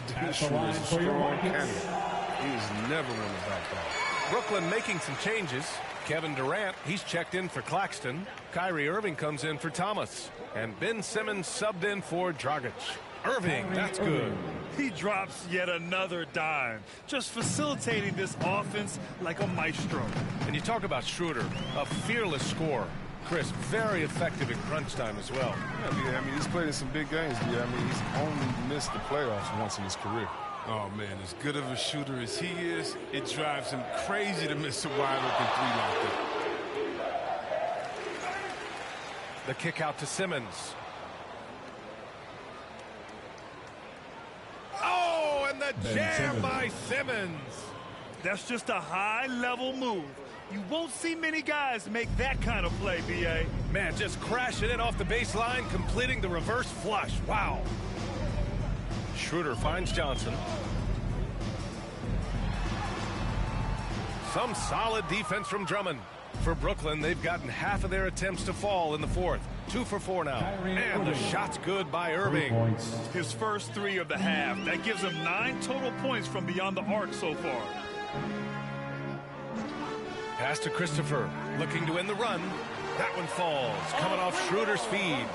Dude Schroeder is a strong candidate. He is never going to back down. Brooklyn making some changes. Kevin Durant, he's checked in for Claxton. Kyrie Irving comes in for Thomas. And Ben Simmons subbed in for Dragic. Irving, that's good. He drops yet another dime, just facilitating this offense like a maestro. And you talk about Schroeder, a fearless scorer. Chris, very effective in crunch time as well. Yeah, I mean, he's played in some big games. Yeah, I mean, he's only missed the playoffs once in his career. Oh, man, as good of a shooter as he is, it drives him crazy to miss a wide-open 3 like that. The kick out to Simmons. Oh, and the jam by Simmons. That's just a high-level move. You won't see many guys make that kind of play, B.A. Man, just crashing in off the baseline, completing the reverse flush. Wow. Schroeder finds Johnson. Some solid defense from Drummond. For Brooklyn, they've gotten half of their attempts to fall in the fourth. 2 for 4 now. And the shot's good by Irving. His first 3 of the half. That gives him 9 total points from beyond the arc so far. Pass to Christopher, looking to end the run. That one falls, coming off Schroeder's feed.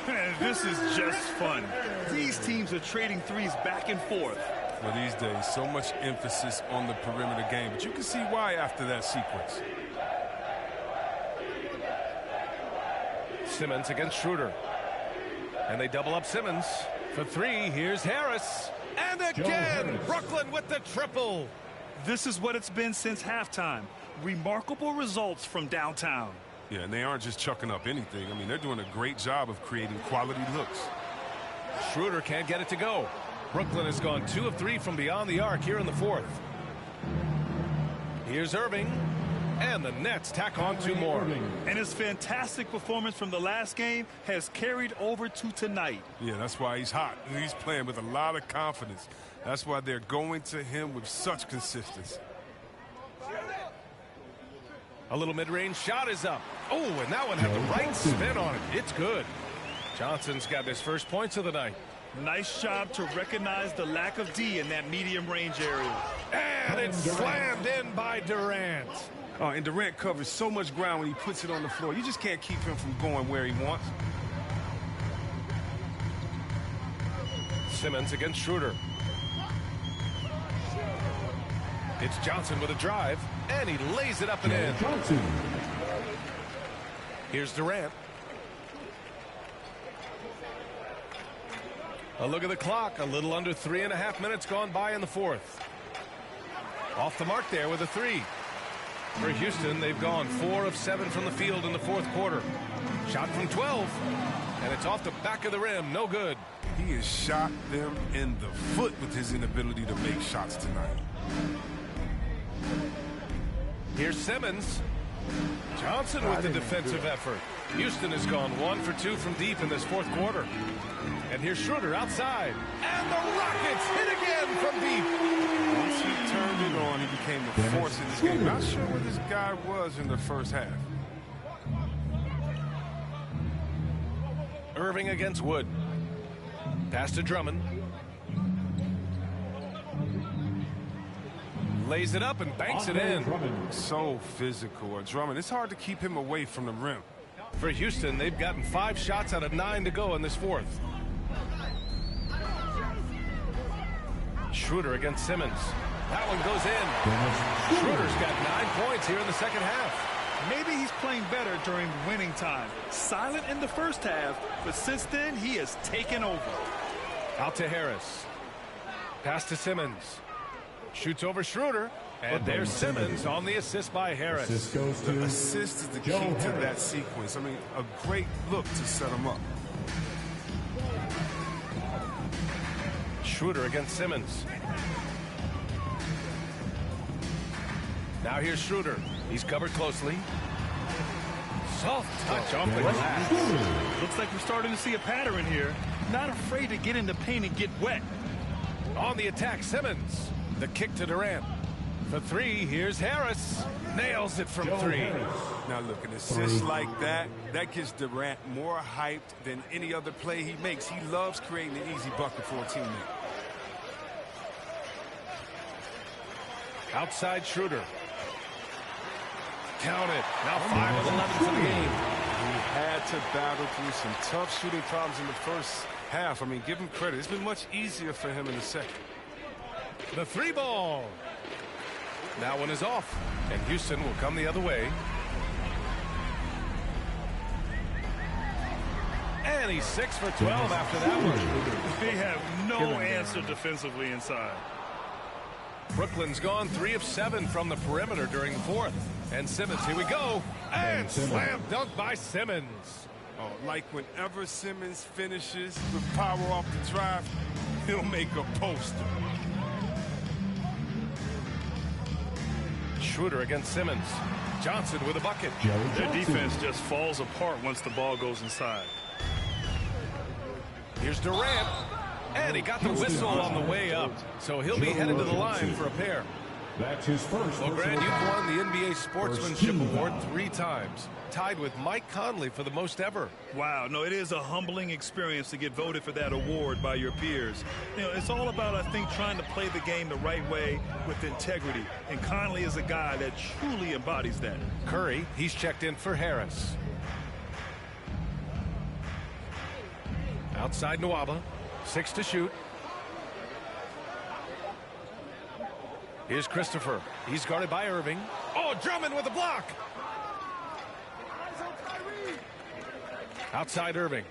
Man, this is just fun. These teams are trading threes back and forth. Well, these days, so much emphasis on the perimeter game, but you can see why after that sequence. Simmons against Schroeder. And they double up Simmons. For 3, here's Harris. And again, Brooklyn with the triple. This is what it's been since halftime. Remarkable results from downtown. Yeah, and they aren't just chucking up anything. I mean, they're doing a great job of creating quality looks. Schroeder can't get it to go. Brooklyn has gone 2 of 3 from beyond the arc here in the fourth. Here's Irving. And the Nets tack on 2 more. And his fantastic performance from the last game has carried over to tonight. Yeah, that's why he's hot. He's playing with a lot of confidence. That's why they're going to him with such consistency. A little mid-range shot is up. Oh, and that one had the right spin on it. It's good. Johnson's got his first points of the night. Nice job to recognize the lack of D in that medium range area. And it's slammed in by Durant. Oh, and Durant covers so much ground when he puts it on the floor. You just can't keep him from going where he wants. Simmons against Schroeder. It's Johnson with a drive, and he lays it up and in. Here's Durant. A look at the clock. A little under 3.5 minutes gone by in the fourth. Off the mark there with a 3. For Houston, they've gone 4 of 7 from the field in the fourth quarter. Shot from 12, and it's off the back of the rim. No good. He has shot them in the foot with his inability to make shots tonight. Here's Simmons. Johnson with the defensive effort. Houston has gone 1 for 2 from deep in this fourth quarter. And here's Schroeder outside. And the Rockets hit again from deep. Once he turned it on, he became a force in this game. Not sure where this guy was in the first half. Irving against Wood. Pass to Drummond. Lays it up and banks it in. So physical. Drummond, it's hard to keep him away from the rim. For Houston, they've gotten 5 shots out of 9 to go in this fourth. Schroeder against Simmons. That one goes in. Schroeder's got 9 points here in the second half. Maybe he's playing better during winning time. Silent in the first half, but since then he has taken over. Out to Harris. Pass to Simmons. Shoots over Schroeder. And there's Simmons on the assist by Harris. The assist is the key to that sequence. I mean, a great look to set him up. Schroeder against Simmons. Now here's Schroeder. He's covered closely. Soft touch off the glass. Looks like we're starting to see a pattern here. Not afraid to get in the paint and get wet. On the attack, Simmons. The kick to Durant. For 3, here's Harris. Nails it from 3. Now look, an assist like that gets Durant more hyped than any other play he makes. He loves creating an easy bucket for a teammate. Outside Schroeder. Count it. Now 5 of 11 for the game. He had to battle through some tough shooting problems in the first half. I mean, give him credit. It's been much easier for him in the second. The 3 ball. That one is off, and Houston will come the other way. And he's 6 for 12 after that one. They have no answer defensively inside. Brooklyn's gone 3 of 7 from the perimeter during the fourth. And Simmons, here we go. And slam dunk by Simmons. Oh, like whenever Simmons finishes with power off the drive, he'll make a poster. Schroeder against Simmons. Johnson with a bucket. Their defense just falls apart once the ball goes inside. Here's Durant. And he got the whistle on the way up. So he'll be headed to the line for a pair. That's his first. Well, Grant, you've won the NBA Sportsmanship Award 3 times. Tied with Mike Conley for the most ever. Wow, no, it is a humbling experience to get voted for that award by your peers. You know, it's all about, I think, trying to play the game the right way with integrity. And Conley is a guy that truly embodies that. Curry, he's checked in for Harris. Outside Nwaba. 6 to shoot. Here's Christopher. He's guarded by Irving. Oh, Drummond with a block. Outside Irving.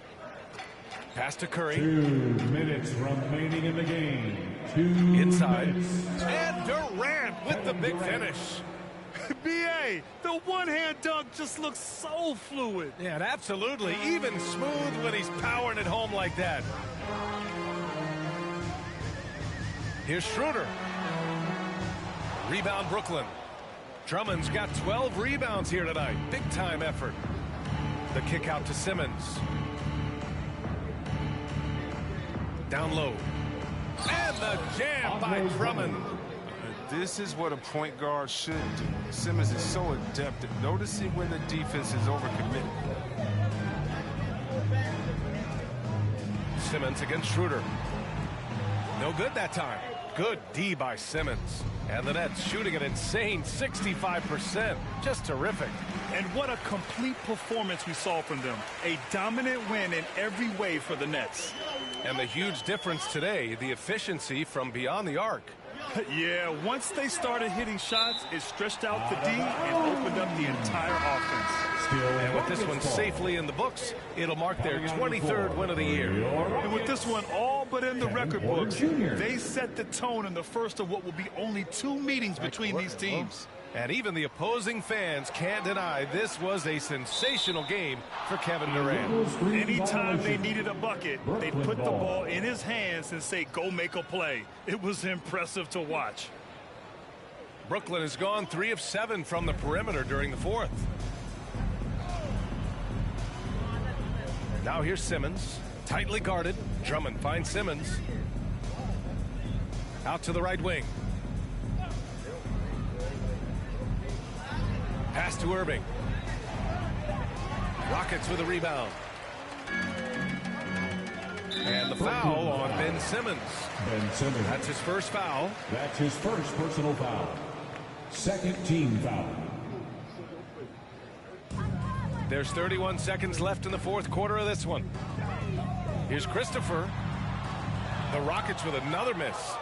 Pass to Curry. 2 minutes remaining in the game. 2 inside. minutes. And Durant with the big finish. BA, way. The one-hand dunk just looks so fluid. Yeah, and absolutely. Even smooth when he's powering it home like that. Here's Schroeder. Rebound, Brooklyn. Drummond's got 12 rebounds here tonight. Big-time effort. The kick out to Simmons. Down low. And the jam by Drummond. This is what a point guard should do. Simmons is so adept at noticing when the defense is overcommitted. Simmons against Schroeder. No good that time. Good D by Simmons. And the Nets shooting an insane 65%. Just terrific. And what a complete performance we saw from them. A dominant win in every way for the Nets. And the huge difference today, the efficiency from beyond the arc. Yeah, once they started hitting shots, it stretched out the D and opened up the entire offense. And with this one safely in the books, it'll mark their 23rd win of the year. And with this one all but in the record books, they set the tone in the first of what will be only 2 meetings between these teams. And even the opposing fans can't deny this was a sensational game for Kevin Durant. Anytime they needed a bucket, they'd put the ball in his hands and say, go make a play. It was impressive to watch. Brooklyn has gone 3 of 7 from the perimeter during the fourth. Now here's Simmons, tightly guarded. Drummond finds Simmons. Out to the right wing. Pass to Irving. Rockets with a rebound. And the foul on Ben Simmons. Ben Simmons. That's his first foul. That's his first personal foul. Second team foul. There's 31 seconds left in the fourth quarter of this one. Here's Christopher. The Rockets with another miss.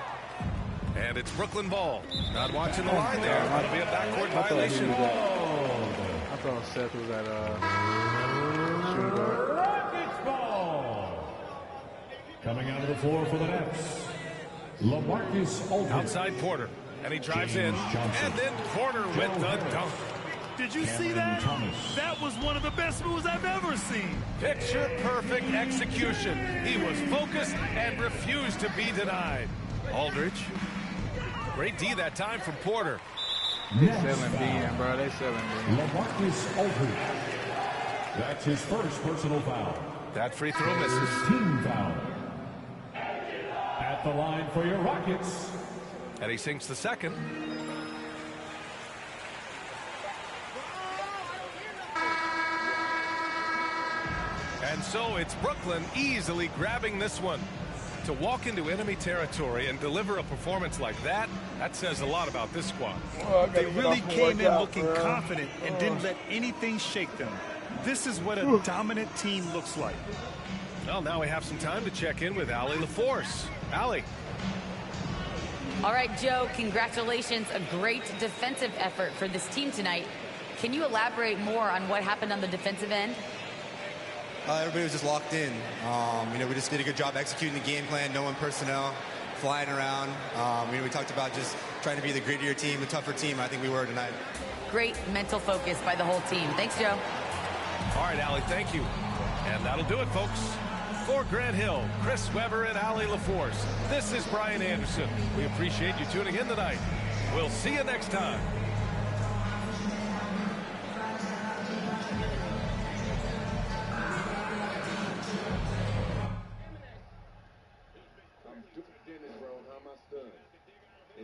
And it's Brooklyn ball. Not watching the line there. That'll be a backcourt violation. I thought Seth was at shooting guard. Rockets ball. Coming out of the floor for the Nets, LaMarcus Aldridge. Outside Porter. And he drives in. And then Porter with the dunk. Did you see that? That was one of the best moves I've ever seen. Picture perfect execution. He was focused and refused to be denied. Aldridge. Great D that time from Porter. They selling BM, bro. They selling BM. LaMarcus Aldridge. That's his first personal foul. That free throw misses. Team foul. At the line for your Rockets. And he sinks the second. And so it's Brooklyn easily grabbing this one. To walk into enemy territory and deliver a performance like that, that says a lot about this squad. They really came in looking confident and didn't let anything shake them. This is what a dominant team looks like. Well, now we have some time to check in with Allie LaForce. Allie. All right, Joe, congratulations. A great defensive effort for this team tonight. Can you elaborate more on what happened on the defensive end? Everybody was just locked in. We just did a good job executing the game plan, knowing personnel, flying around. We talked about just trying to be the grittier team, the tougher team. I think we were tonight. Great mental focus by the whole team. Thanks, Joe. All right, Allie, thank you. And that'll do it, folks. For Grant Hill, Chris Webber, and Allie LaForce, this is Brian Anderson. We appreciate you tuning in tonight. We'll see you next time.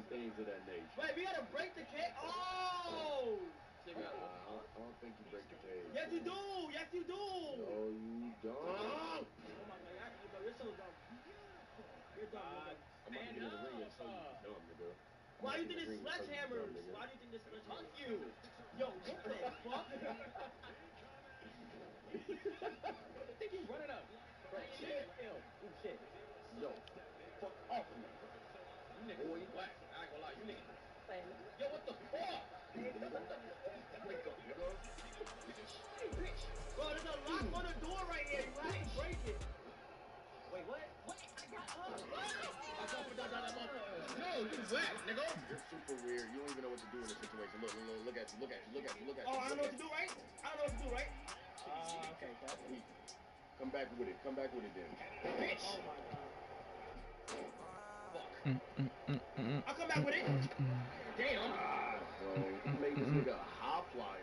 Things of that nature. Wait, we gotta break the cage. Oh! I don't think you break the cage. Yes, you do. Yes, you do. No, you don't. Oh my God, you're so dumb. You're dumb, nigga. I'm about to get in the ring and show you you're dumb, nigga. Why do you think this sledgehammers? Why do you think this sledgehammer? Fuck you. Yo, what the fuck? I think he's running up. Bro, shit. Shit. Yo, fuck off me. You nigga, boy, you black. I ain't gonna lie, you nigga. Yo, what the fuck? Wake up, nigga. Bro, there's a lock on the door right here. You have to break it. Wait, what? What? I got up. What? I got up. Oh, get black, nigga. You're super weird. You don't even know what to do in this situation. Look at you. Oh, I don't know what to do, right? Okay. Weak. Come back with it then. Bitch. Oh my God. I'll come back with it. Damn. Bro, he made this nigga a high flyer.